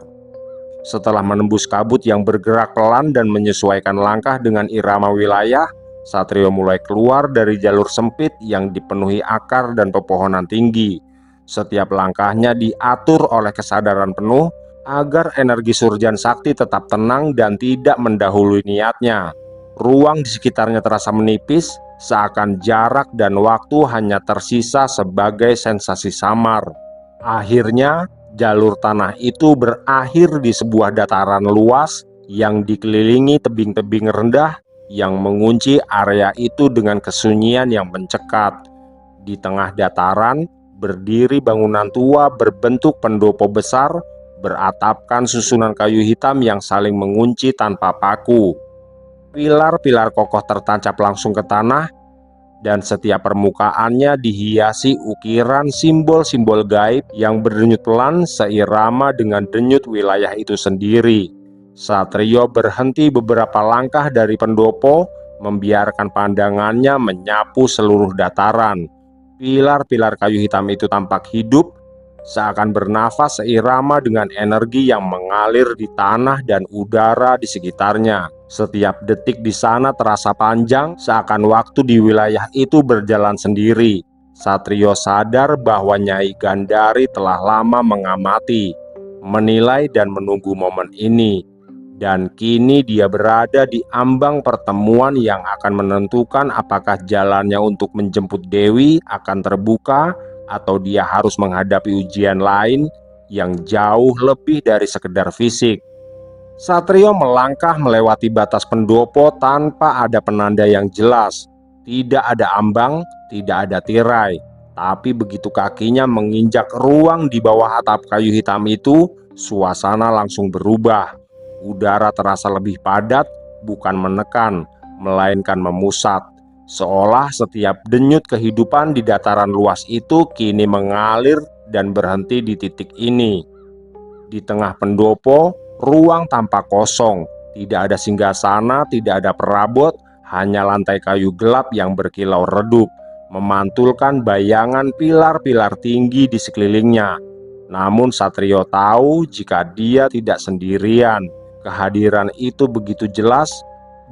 Setelah menembus kabut yang bergerak pelan dan menyesuaikan langkah dengan irama wilayah, Satrio mulai keluar dari jalur sempit yang dipenuhi akar dan pepohonan tinggi. Setiap langkahnya diatur oleh kesadaran penuh agar energi surjan sakti tetap tenang dan tidak mendahului niatnya. Ruang di sekitarnya terasa menipis, Seakan jarak dan waktu hanya tersisa sebagai sensasi samar. Akhirnya, jalur tanah itu berakhir di sebuah dataran luas yang dikelilingi tebing-tebing rendah yang mengunci area itu dengan kesunyian yang mencekat. Di tengah dataran, berdiri bangunan tua berbentuk pendopo besar, beratapkan susunan kayu hitam yang saling mengunci tanpa paku. Pilar-pilar kokoh tertancap langsung ke tanah, dan setiap permukaannya dihiasi ukiran simbol-simbol gaib yang berdenyut pelan seirama dengan denyut wilayah itu sendiri. Satrio berhenti beberapa langkah dari pendopo, membiarkan pandangannya menyapu seluruh dataran. Pilar-pilar kayu hitam itu tampak hidup, seakan bernafas seirama dengan energi yang mengalir di tanah dan udara di sekitarnya. Setiap detik di sana terasa panjang, seakan waktu di wilayah itu berjalan sendiri. Satrio sadar bahwa Nyai Gandari telah lama mengamati, menilai dan menunggu momen ini. Dan kini dia berada di ambang pertemuan yang akan menentukan apakah jalannya untuk menjemput Dewi akan terbuka atau dia harus menghadapi ujian lain yang jauh lebih dari sekedar fisik. Satrio melangkah melewati batas pendopo tanpa ada penanda yang jelas. Tidak ada ambang, tidak ada tirai. Tapi begitu kakinya menginjak ruang di bawah atap kayu hitam itu, suasana langsung berubah. Udara terasa lebih padat, bukan menekan, melainkan memusat. Seolah setiap denyut kehidupan di dataran luas itu kini mengalir dan berhenti di titik ini. Di tengah pendopo, ruang tampak kosong. Tidak ada singgasana, tidak ada perabot, hanya lantai kayu gelap yang berkilau redup, memantulkan bayangan pilar-pilar tinggi di sekelilingnya. Namun Satrio tahu jika dia tidak sendirian. Kehadiran itu begitu jelas,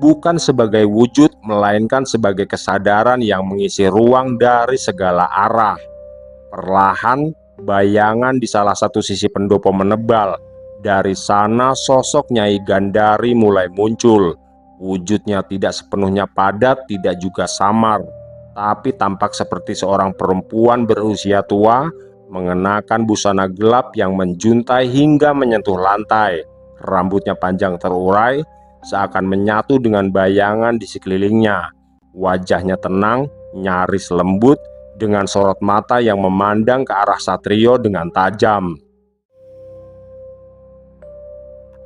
bukan sebagai wujud, melainkan sebagai kesadaran yang mengisi ruang dari segala arah. Perlahan, bayangan di salah satu sisi pendopo menebal. Dari sana sosok Nyai Gandari mulai muncul. Wujudnya tidak sepenuhnya padat, tidak juga samar, tapi tampak seperti seorang perempuan berusia tua, mengenakan busana gelap yang menjuntai hingga menyentuh lantai. Rambutnya panjang terurai, seakan menyatu dengan bayangan di sekelilingnya. Wajahnya tenang, nyaris lembut, dengan sorot mata yang memandang ke arah Satrio dengan tajam.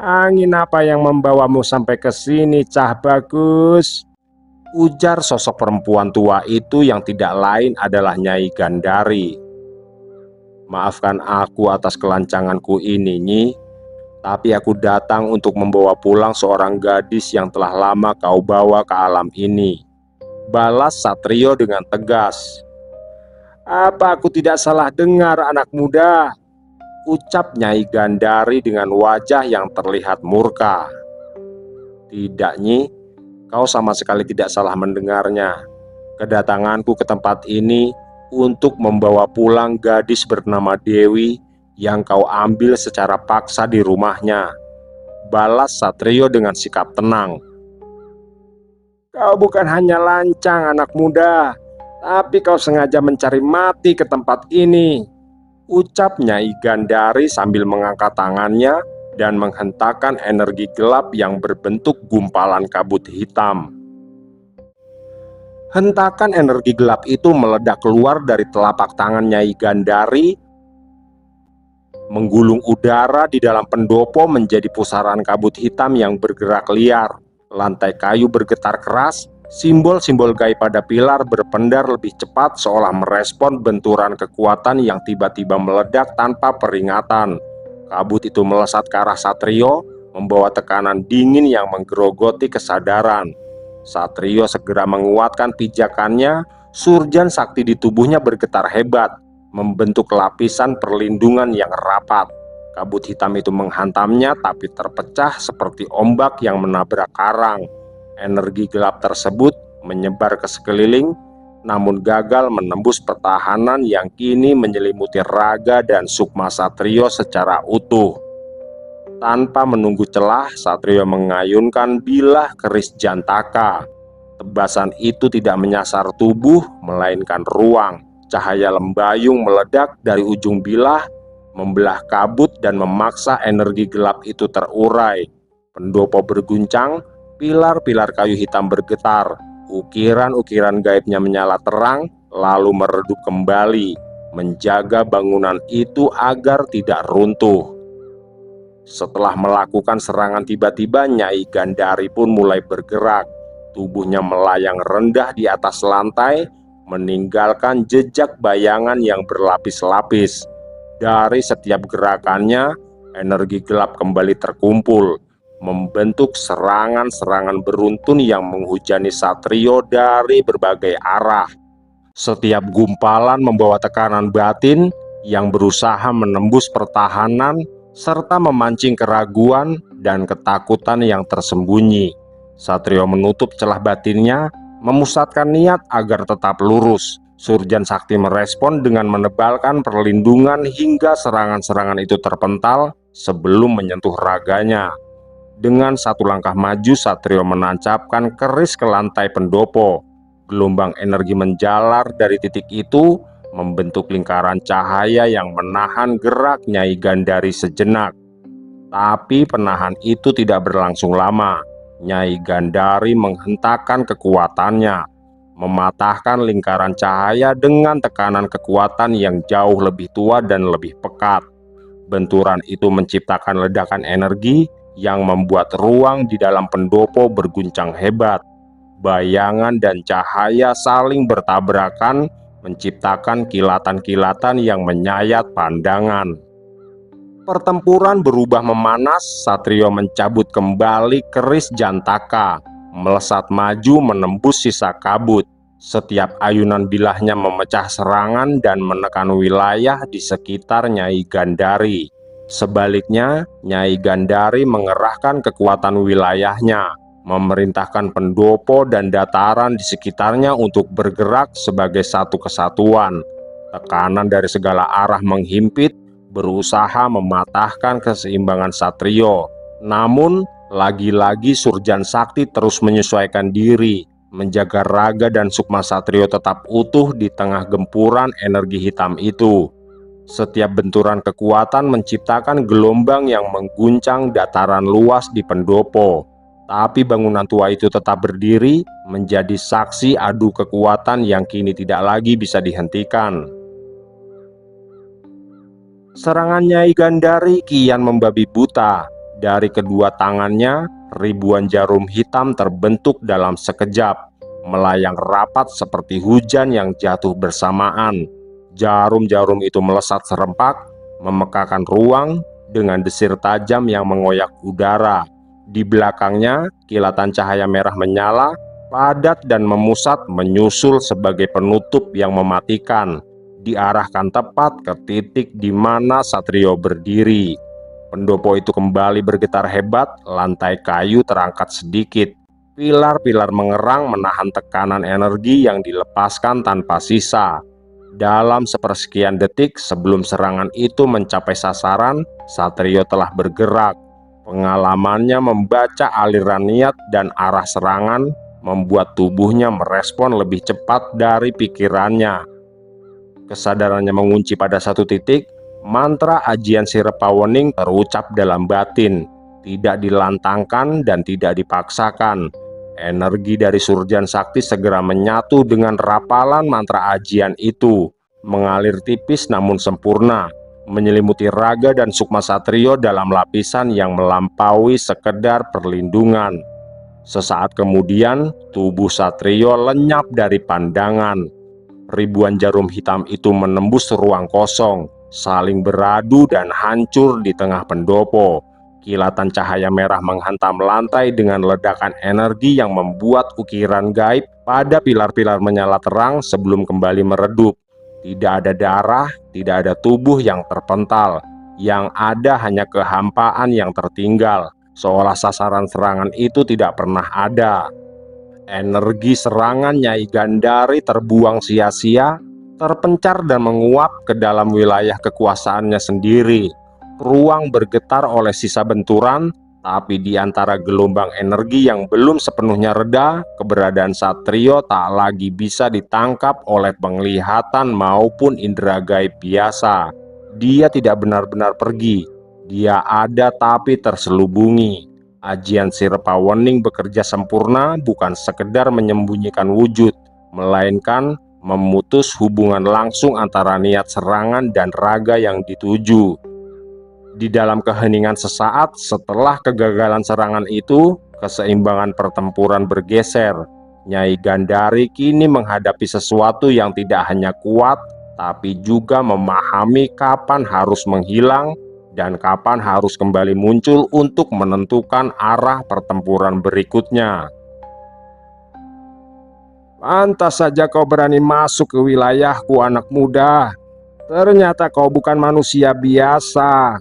"Angin apa yang membawamu sampai ke sini, Cah Bagus?" Ujar sosok perempuan tua itu yang tidak lain adalah Nyai Gandari. "Maafkan aku atas kelancanganku ini, Nyi. Tapi aku datang untuk membawa pulang seorang gadis yang telah lama kau bawa ke alam ini," balas Satrio dengan tegas. "Apa aku tidak salah dengar, anak muda?" ucap Nyai Gandari dengan wajah yang terlihat murka. "Tidak, Nyi, kau sama sekali tidak salah mendengarnya. Kedatanganku ke tempat ini untuk membawa pulang gadis bernama Dewi yang kau ambil secara paksa di rumahnya," balas Satrio dengan sikap tenang. "Kau bukan hanya lancang, anak muda, tapi kau sengaja mencari mati ke tempat ini," ucap Nyai Gandari sambil mengangkat tangannya dan menghentakkan energi gelap yang berbentuk gumpalan kabut hitam. Hentakan energi gelap itu meledak keluar dari telapak tangan Nyai Gandari, menggulung udara di dalam pendopo menjadi pusaran kabut hitam yang bergerak liar. Lantai kayu bergetar keras, simbol-simbol gaib pada pilar berpendar lebih cepat seolah merespon benturan kekuatan yang tiba-tiba meledak tanpa peringatan. Kabut itu melesat ke arah Satrio, membawa tekanan dingin yang menggerogoti kesadaran. Satrio segera menguatkan pijakannya, surjan sakti di tubuhnya bergetar hebat, membentuk lapisan perlindungan yang rapat. Kabut hitam itu menghantamnya tapi terpecah seperti ombak yang menabrak karang. Energi gelap tersebut menyebar ke sekeliling, namun gagal menembus pertahanan yang kini menyelimuti raga dan sukma Satrio secara utuh. Tanpa menunggu celah, Satrio mengayunkan bilah keris Jantaka. Tebasan itu tidak menyasar tubuh, melainkan ruang. Cahaya lembayung meledak dari ujung bilah, membelah kabut dan memaksa energi gelap itu terurai. Pendopo berguncang, pilar-pilar kayu hitam bergetar, ukiran-ukiran gaibnya menyala terang, lalu meredup kembali, menjaga bangunan itu agar tidak runtuh. Setelah melakukan serangan, tiba-tiba Nyai Gandari pun mulai bergerak. Tubuhnya melayang rendah di atas lantai, meninggalkan jejak bayangan yang berlapis-lapis. Dari setiap gerakannya, energi gelap kembali terkumpul, membentuk serangan-serangan beruntun yang menghujani Satrio dari berbagai arah. Setiap gumpalan membawa tekanan batin yang berusaha menembus pertahanan serta memancing keraguan dan ketakutan yang tersembunyi. Satrio menutup celah batinnya, memusatkan niat agar tetap lurus. Surjan Sakti merespon dengan menebalkan perlindungan hingga serangan-serangan itu terpental sebelum menyentuh raganya. Dengan satu langkah maju, Satrio menancapkan keris ke lantai pendopo. Gelombang energi menjalar dari titik itu, membentuk lingkaran cahaya yang menahan gerak Nyai Gandari sejenak. Tapi penahan itu tidak berlangsung lama. Nyai Gandari menghentakkan kekuatannya, mematahkan lingkaran cahaya dengan tekanan kekuatan yang jauh lebih tua dan lebih pekat. Benturan itu menciptakan ledakan energi yang membuat ruang di dalam pendopo berguncang hebat. Bayangan dan cahaya saling bertabrakan, menciptakan kilatan-kilatan yang menyayat pandangan. Pertempuran berubah memanas. Satrio mencabut kembali keris Jantaka, melesat maju menembus sisa kabut. Setiap ayunan bilahnya memecah serangan dan menekan wilayah di sekitar Nyai Gandari. Sebaliknya, Nyai Gandari mengerahkan kekuatan wilayahnya, memerintahkan pendopo dan dataran di sekitarnya untuk bergerak sebagai satu kesatuan. Tekanan dari segala arah menghimpit, berusaha mematahkan keseimbangan Satrio. Namun, lagi-lagi Surjan Sakti terus menyesuaikan diri, menjaga raga dan sukma Satrio tetap utuh di tengah gempuran energi hitam itu. Setiap benturan kekuatan menciptakan gelombang yang mengguncang dataran luas di pendopo. Tapi bangunan tua itu tetap berdiri, menjadi saksi adu kekuatan yang kini tidak lagi bisa dihentikan. Serangan Nyai Gandari kian membabi buta. Dari kedua tangannya, ribuan jarum hitam terbentuk dalam sekejap, melayang rapat seperti hujan yang jatuh bersamaan. Jarum-jarum itu melesat serempak, memekakan ruang dengan desir tajam yang mengoyak udara. Di belakangnya, kilatan cahaya merah menyala, padat dan memusat, menyusul sebagai penutup yang mematikan, diarahkan tepat ke titik di mana Satrio berdiri. Pendopo itu kembali bergetar hebat, lantai kayu terangkat sedikit. Pilar-pilar mengerang menahan tekanan energi yang dilepaskan tanpa sisa. Dalam sepersekian detik sebelum serangan itu mencapai sasaran, Satrio telah bergerak. Pengalamannya membaca aliran niat dan arah serangan membuat tubuhnya merespon lebih cepat dari pikirannya. Kesadarannya mengunci pada satu titik. Mantra ajian Sirepawening terucap dalam batin, tidak dilantangkan dan tidak dipaksakan. Energi dari Surjan Sakti segera menyatu dengan rapalan mantra ajian itu, mengalir tipis namun sempurna, menyelimuti raga dan sukma Satrio dalam lapisan yang melampaui sekedar perlindungan. Sesaat kemudian, tubuh Satrio lenyap dari pandangan. Ribuan jarum hitam itu menembus ruang kosong, saling beradu dan hancur di tengah pendopo. Kilatan cahaya merah menghantam lantai dengan ledakan energi yang membuat ukiran gaib pada pilar-pilar menyala terang sebelum kembali meredup. Tidak ada darah, tidak ada tubuh yang terpental. Yang ada hanya kehampaan yang tertinggal, seolah sasaran serangan itu tidak pernah ada. Energi serangan Nyai Gandari terbuang sia-sia, terpencar dan menguap ke dalam wilayah kekuasaannya sendiri. Ruang bergetar oleh sisa benturan, Tapi di antara gelombang energi yang belum sepenuhnya reda, keberadaan Satrio tak lagi bisa ditangkap oleh penglihatan maupun indera gaib biasa. Dia tidak benar-benar pergi. Dia ada tapi terselubungi. Ajian Sirpa Wening bekerja sempurna bukan sekedar menyembunyikan wujud, melainkan memutus hubungan langsung antara niat serangan dan raga yang dituju. Di dalam keheningan sesaat setelah kegagalan serangan itu, keseimbangan pertempuran bergeser. Nyai Gandari kini menghadapi sesuatu yang tidak hanya kuat, tapi juga memahami kapan harus menghilang dan kapan harus kembali muncul untuk menentukan arah pertempuran berikutnya. Pantas saja kau berani masuk ke wilayahku, anak muda. Ternyata kau bukan manusia biasa,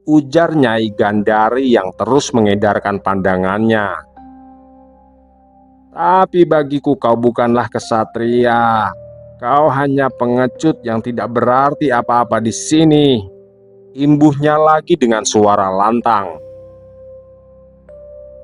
ujar Nyai Gandari yang terus mengedarkan pandangannya. Tapi bagiku kau bukanlah kesatria. Kau hanya pengecut yang tidak berarti apa-apa di sini, imbuhnya lagi dengan suara lantang.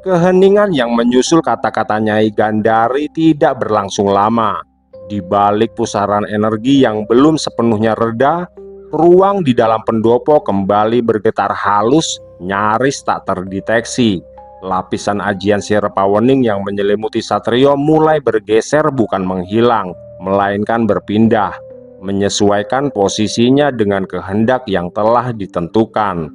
Keheningan yang menyusul kata-kata Nyai Gandari tidak berlangsung lama. Di balik pusaran energi yang belum sepenuhnya reda, ruang di dalam pendopo kembali bergetar halus, nyaris tak terdeteksi. Lapisan ajian Sirpa Wening yang menyelimuti Satrio mulai bergeser bukan menghilang, melainkan berpindah, menyesuaikan posisinya dengan kehendak yang telah ditentukan.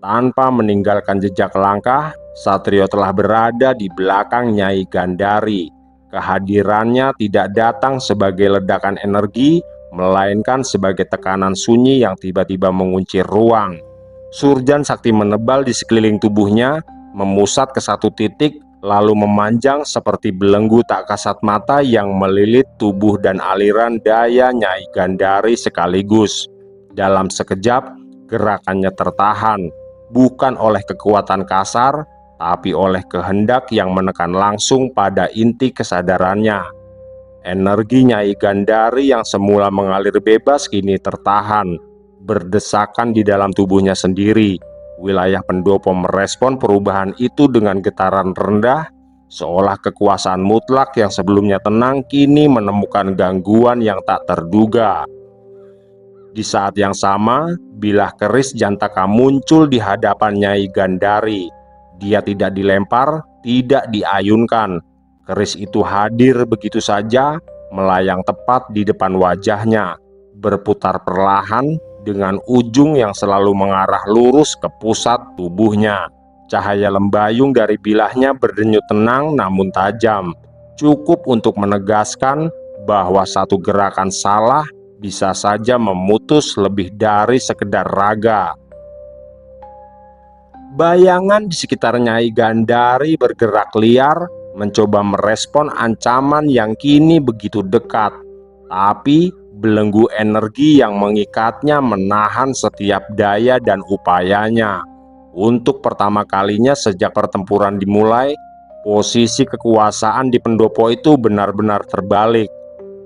Tanpa meninggalkan jejak langkah, Satrio telah berada di belakang Nyai Gandari. Kehadirannya tidak datang sebagai ledakan energi, melainkan sebagai tekanan sunyi yang tiba-tiba menguncir ruang. Surjan sakti menebal di sekeliling tubuhnya, memusat ke satu titik, lalu memanjang seperti belenggu tak kasat mata yang melilit tubuh dan aliran daya Nyai Gandari sekaligus. Dalam sekejap, gerakannya tertahan, bukan oleh kekuatan kasar, tapi oleh kehendak yang menekan langsung pada inti kesadarannya. Energi Nyai Gandari yang semula mengalir bebas kini tertahan, berdesakan di dalam tubuhnya sendiri. Wilayah pendopo merespon perubahan itu dengan getaran rendah, seolah kekuasaan mutlak yang sebelumnya tenang kini menemukan gangguan yang tak terduga. Di saat yang sama, bilah keris Jantaka muncul di hadapan Nyai Gandari. Dia tidak dilempar, tidak diayunkan. Keris itu hadir begitu saja, melayang tepat di depan wajahnya, berputar perlahan dengan ujung yang selalu mengarah lurus ke pusat tubuhnya. Cahaya lembayung dari bilahnya berdenyut tenang namun tajam, cukup untuk menegaskan bahwa satu gerakan salah bisa saja memutus lebih dari sekedar raga. Bayangan di sekitar Nyai Gandari bergerak liar, mencoba merespon ancaman yang kini begitu dekat. Tapi belenggu energi yang mengikatnya menahan setiap daya dan upayanya. Untuk pertama kalinya sejak pertempuran dimulai, posisi kekuasaan di pendopo itu benar-benar terbalik.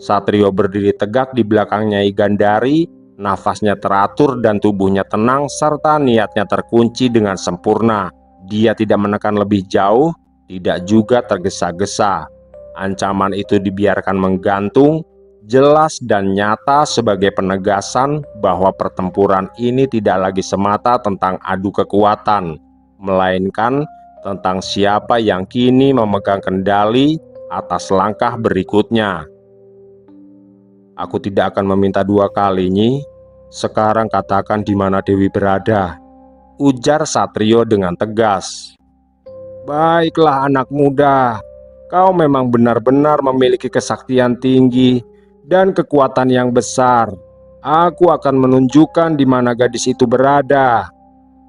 Satrio berdiri tegak di belakang Nyai Gandari, nafasnya teratur dan tubuhnya tenang serta niatnya terkunci dengan sempurna. Dia tidak menekan lebih jauh, tidak juga tergesa-gesa. Ancaman itu dibiarkan menggantung, jelas dan nyata sebagai penegasan bahwa pertempuran ini tidak lagi semata tentang adu kekuatan, melainkan tentang siapa yang kini memegang kendali atas langkah berikutnya. Aku tidak akan meminta dua kali, Nyi. Sekarang katakan di mana Dewi berada, ujar Satrio dengan tegas. Baiklah anak muda, kau memang benar-benar memiliki kesaktian tinggi dan kekuatan yang besar. Aku akan menunjukkan di mana gadis itu berada,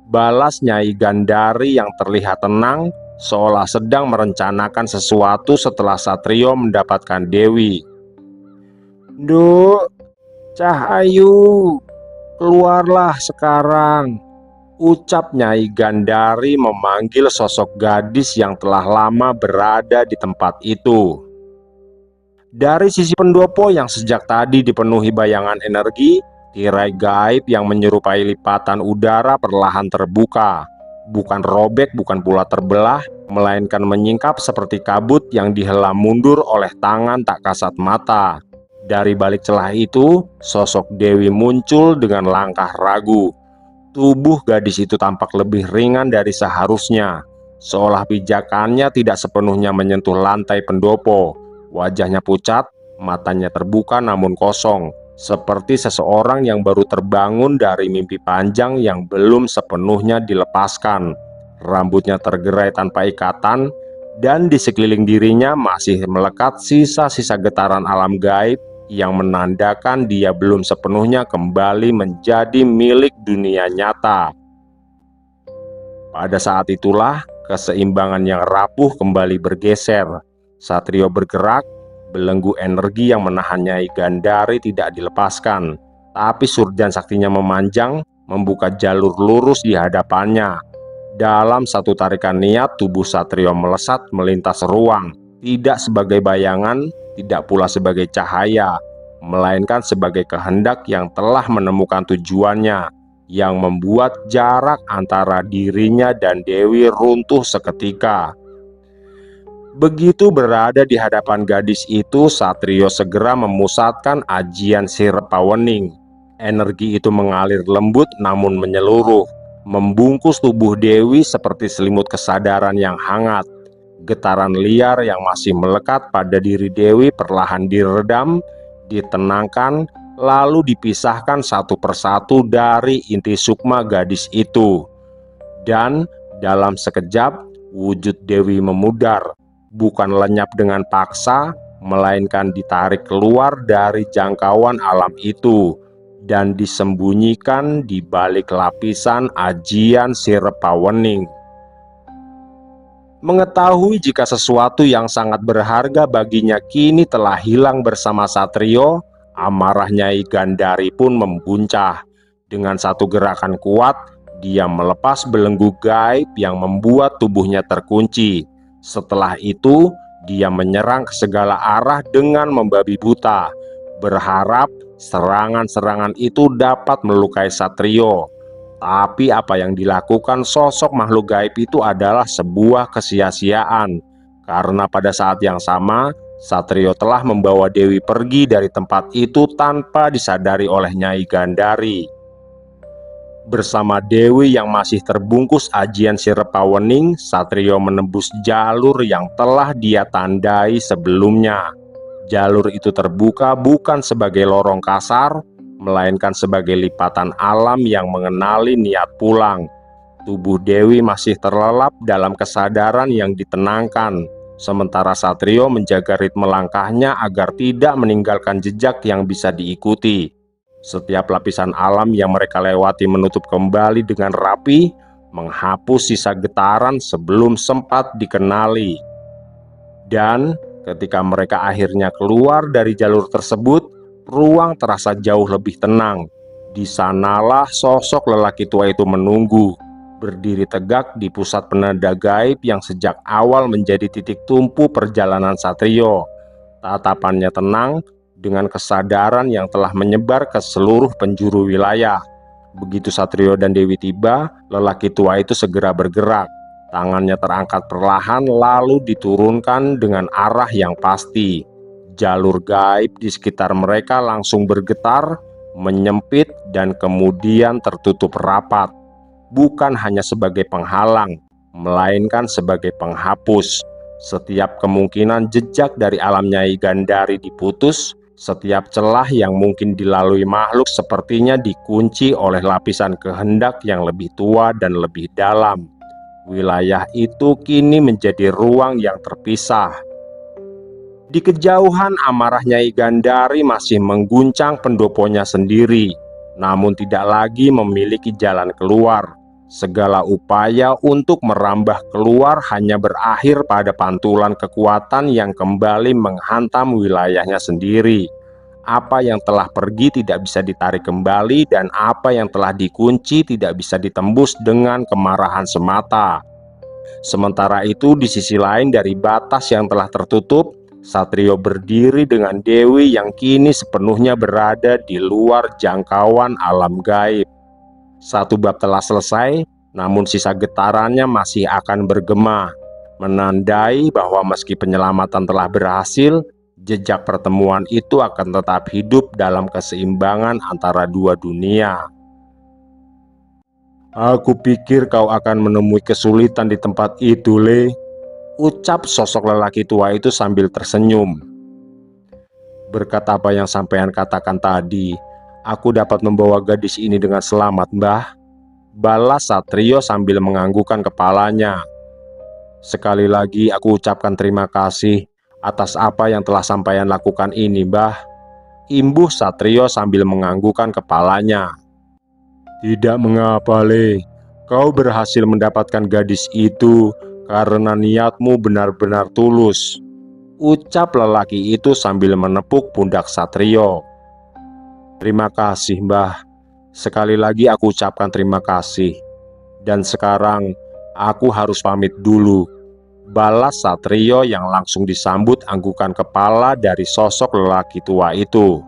balas Nyai Gandari yang terlihat tenang, seolah sedang merencanakan sesuatu setelah Satrio mendapatkan Dewi. Duk, Cahayu, keluarlah sekarang, ucap Nyai Gandari memanggil sosok gadis yang telah lama berada di tempat itu. Dari sisi pendopo yang sejak tadi dipenuhi bayangan energi, tirai gaib yang menyerupai lipatan udara perlahan terbuka. bukan robek, bukan pula terbelah, melainkan menyingkap seperti kabut yang dihela mundur oleh tangan tak kasat mata. Dari balik celah itu, sosok Dewi muncul dengan langkah ragu. Tubuh gadis itu tampak lebih ringan dari seharusnya, seolah pijakannya tidak sepenuhnya menyentuh lantai pendopo. Wajahnya pucat, matanya terbuka namun kosong, seperti seseorang yang baru terbangun dari mimpi panjang yang belum sepenuhnya dilepaskan. Rambutnya tergerai tanpa ikatan, dan di sekeliling dirinya masih melekat sisa-sisa getaran alam gaib yang menandakan dia belum sepenuhnya kembali menjadi milik dunia nyata. Pada saat itulah keseimbangan yang rapuh kembali bergeser. Satrio bergerak, belenggu energi yang menahan Nyai Gandari tidak dilepaskan, tapi surjan saktinya memanjang, membuka jalur lurus di hadapannya. Dalam satu tarikan niat, tubuh Satrio melesat melintas ruang, tidak sebagai bayangan, tidak pula sebagai cahaya, melainkan sebagai kehendak yang telah menemukan tujuannya, yang membuat jarak antara dirinya dan Dewi runtuh seketika. Begitu berada di hadapan gadis itu, Satrio segera memusatkan ajian Sir Pawening. Energi itu mengalir lembut namun menyeluruh, membungkus tubuh Dewi seperti selimut kesadaran yang hangat. Getaran liar yang masih melekat pada diri Dewi perlahan diredam, ditenangkan, lalu dipisahkan satu persatu dari inti sukma gadis itu. Dan dalam sekejap, wujud Dewi memudar, bukan lenyap dengan paksa, melainkan ditarik keluar dari jangkauan alam itu dan disembunyikan di balik lapisan ajian Sir Pawening. Mengetahui jika sesuatu yang sangat berharga baginya kini telah hilang bersama Satrio, amarah Nyai Gandari pun membuncah. Dengan satu gerakan kuat, dia melepas belenggu gaib yang membuat tubuhnya terkunci. Setelah itu, dia menyerang ke segala arah dengan membabi buta, berharap serangan-serangan itu dapat melukai Satrio. Tapi apa yang dilakukan sosok makhluk gaib itu adalah sebuah kesia-siaan, karena pada saat yang sama Satrio telah membawa Dewi pergi dari tempat itu tanpa disadari oleh Nyai Gandari. Bersama Dewi yang masih terbungkus ajian Sir Pawening, Satrio menembus jalur yang telah dia tandai sebelumnya. Jalur itu terbuka bukan sebagai lorong kasar, melainkan sebagai lipatan alam yang mengenali niat pulang. Tubuh Dewi masih terlelap dalam kesadaran yang ditenangkan, sementara Satrio menjaga ritme langkahnya agar tidak meninggalkan jejak yang bisa diikuti. Setiap lapisan alam yang mereka lewati menutup kembali dengan rapi, menghapus sisa getaran sebelum sempat dikenali. Dan ketika mereka akhirnya keluar dari jalur tersebut, ruang terasa jauh lebih tenang. Di sanalah sosok lelaki tua itu menunggu, berdiri tegak di pusat penanda gaib yang sejak awal menjadi titik tumpu perjalanan Satrio. Tatapannya tenang, dengan kesadaran yang telah menyebar ke seluruh penjuru wilayah. Begitu Satrio dan Dewi tiba, lelaki tua itu segera bergerak. Tangannya terangkat perlahan lalu diturunkan dengan arah yang pasti. Jalur gaib di sekitar mereka langsung bergetar, menyempit, dan kemudian tertutup rapat. Bukan hanya sebagai penghalang, melainkan sebagai penghapus. Setiap kemungkinan jejak dari alam Nyai Gandari diputus. Setiap celah yang mungkin dilalui makhluk sepertinya dikunci oleh lapisan kehendak yang lebih tua dan lebih dalam. Wilayah itu kini menjadi ruang yang terpisah. Di kejauhan amarah Nyai Gandari masih mengguncang pendoponya sendiri, namun tidak lagi memiliki jalan keluar. Segala upaya untuk merambah keluar hanya berakhir pada pantulan kekuatan yang kembali menghantam wilayahnya sendiri. Apa yang telah pergi tidak bisa ditarik kembali, dan apa yang telah dikunci tidak bisa ditembus dengan kemarahan semata. Sementara itu, di sisi lain dari batas yang telah tertutup, Satrio berdiri dengan Dewi yang kini sepenuhnya berada di luar jangkauan alam gaib. Satu bab telah selesai, namun sisa getarannya masih akan bergema, menandai bahwa meski penyelamatan telah berhasil, jejak pertemuan itu akan tetap hidup dalam keseimbangan antara dua dunia. Aku pikir kau akan menemui kesulitan di tempat itu, Le. Ucap sosok lelaki tua itu sambil tersenyum. Berkat apa yang sampean katakan tadi, aku dapat membawa gadis ini dengan selamat, Mbah. Balas Satrio sambil menganggukkan kepalanya. Sekali lagi aku ucapkan terima kasih atas apa yang telah sampean lakukan ini, Mbah. Imbuh Satrio sambil menganggukkan kepalanya. Tidak mengapa, Le. Kau berhasil mendapatkan gadis itu karena niatmu benar-benar tulus, ucap lelaki itu sambil menepuk pundak Satrio. Terima kasih, Mbah. Sekali lagi aku ucapkan terima kasih. Dan sekarang aku harus pamit dulu, balas Satrio yang langsung disambut anggukan kepala dari sosok lelaki tua itu.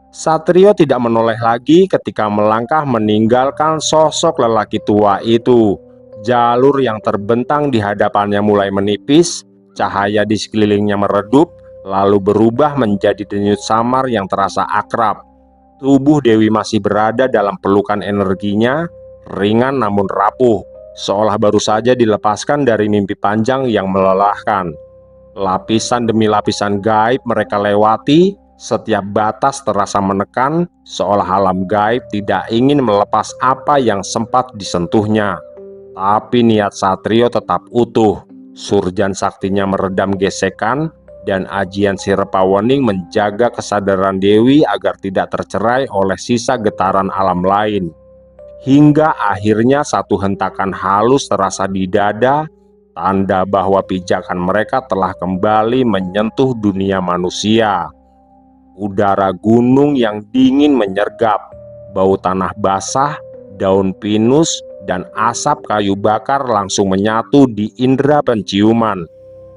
Satrio tidak menoleh lagi ketika melangkah meninggalkan sosok lelaki tua itu. Jalur yang terbentang di hadapannya mulai menipis, cahaya di sekelilingnya meredup, lalu berubah menjadi denyut samar yang terasa akrab. Tubuh Dewi masih berada dalam pelukan energinya, ringan namun rapuh, seolah baru saja dilepaskan dari mimpi panjang yang melelahkan. Lapisan demi lapisan gaib mereka lewati, setiap batas terasa menekan, seolah alam gaib tidak ingin melepas apa yang sempat disentuhnya. Tapi niat Satrio tetap utuh, surjan saktinya meredam gesekan, dan ajian Sirepawening menjaga kesadaran Dewi agar tidak tercerai oleh sisa getaran alam lain. Hingga akhirnya satu hentakan halus terasa di dada, tanda bahwa pijakan mereka telah kembali menyentuh dunia manusia. Udara gunung yang dingin menyergap, bau tanah basah, daun pinus, dan asap kayu bakar langsung menyatu di indera penciuman.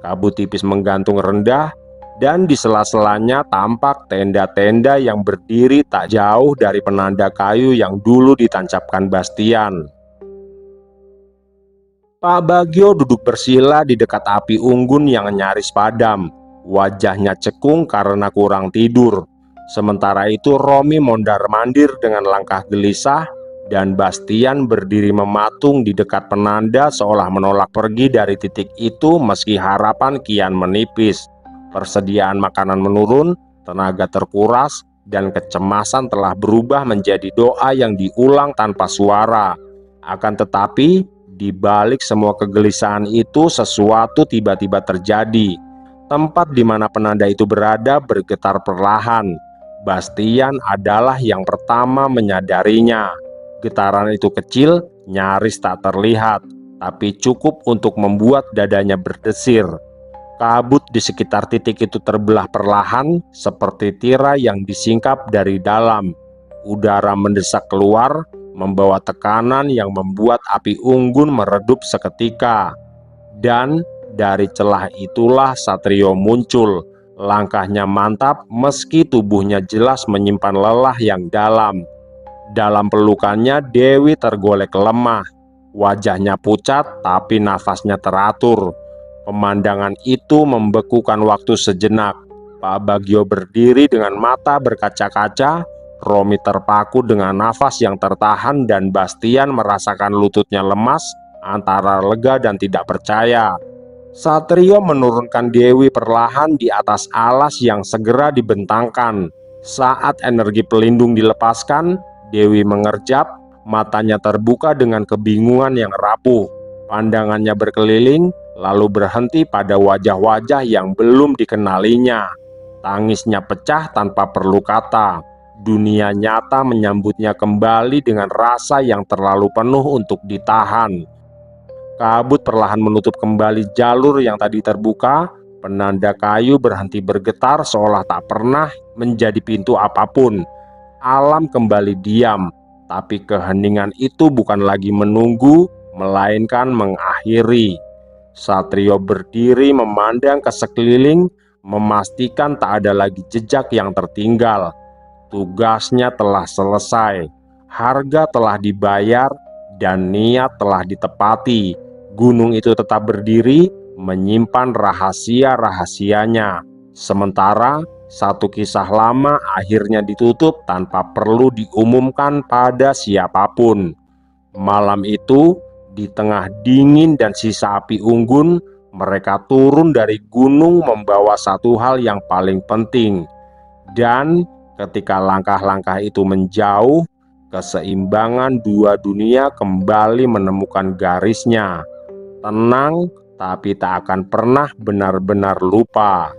Kabut tipis menggantung rendah, dan di sela-selanya tampak tenda-tenda yang berdiri tak jauh dari penanda kayu yang dulu ditancapkan Bastian. Pak Bagio duduk bersila di dekat api unggun yang nyaris padam. Wajahnya cekung karena kurang tidur. Sementara itu Romi mondar-mandir dengan langkah gelisah, dan Bastian berdiri mematung di dekat penanda seolah menolak pergi dari titik itu meski harapan kian menipis. Persediaan makanan menurun, tenaga terkuras, dan kecemasan telah berubah menjadi doa yang diulang tanpa suara. Akan tetapi, di balik semua kegelisahan itu sesuatu tiba-tiba terjadi. Tempat di mana penanda itu berada bergetar perlahan. Bastian adalah yang pertama menyadarinya. Getaran itu kecil, nyaris tak terlihat, tapi cukup untuk membuat dadanya berdesir. Kabut di sekitar titik itu terbelah perlahan, seperti tirai yang disingkap dari dalam. Udara mendesak keluar, membawa tekanan yang membuat api unggun meredup seketika. Dan dari celah itulah Satrio muncul. Langkahnya mantap meski tubuhnya jelas menyimpan lelah yang dalam. Dalam pelukannya Dewi tergolek lemah. Wajahnya pucat tapi nafasnya teratur. Pemandangan itu membekukan waktu sejenak. Pak Bagio berdiri dengan mata berkaca-kaca. Romi terpaku dengan nafas yang tertahan, dan Bastian merasakan lututnya lemas antara lega dan tidak percaya. Satrio menurunkan Dewi perlahan di atas alas yang segera dibentangkan. Saat energi pelindung dilepaskan, Dewi mengerjap, matanya terbuka dengan kebingungan yang rapuh. Pandangannya berkeliling, lalu berhenti pada wajah-wajah yang belum dikenalinya. Tangisnya pecah tanpa perlu kata. Dunia nyata menyambutnya kembali dengan rasa yang terlalu penuh untuk ditahan. Kabut perlahan menutup kembali jalur yang tadi terbuka. Penanda kayu berhenti bergetar seolah tak pernah menjadi pintu apapun. Alam kembali diam, tapi keheningan itu bukan lagi menunggu, melainkan mengakhiri. Satrio berdiri memandang ke sekeliling, memastikan tak ada lagi jejak yang tertinggal. Tugasnya telah selesai, harga telah dibayar, dan niat telah ditepati. Gunung itu tetap berdiri, menyimpan rahasia-rahasianya. Sementara satu kisah lama akhirnya ditutup tanpa perlu diumumkan pada siapapun. Malam itu, di tengah dingin dan sisa api unggun, mereka turun dari gunung membawa satu hal yang paling penting. Dan ketika langkah-langkah itu menjauh, keseimbangan dua dunia kembali menemukan garisnya. Tenang, tapi tak akan pernah benar-benar lupa.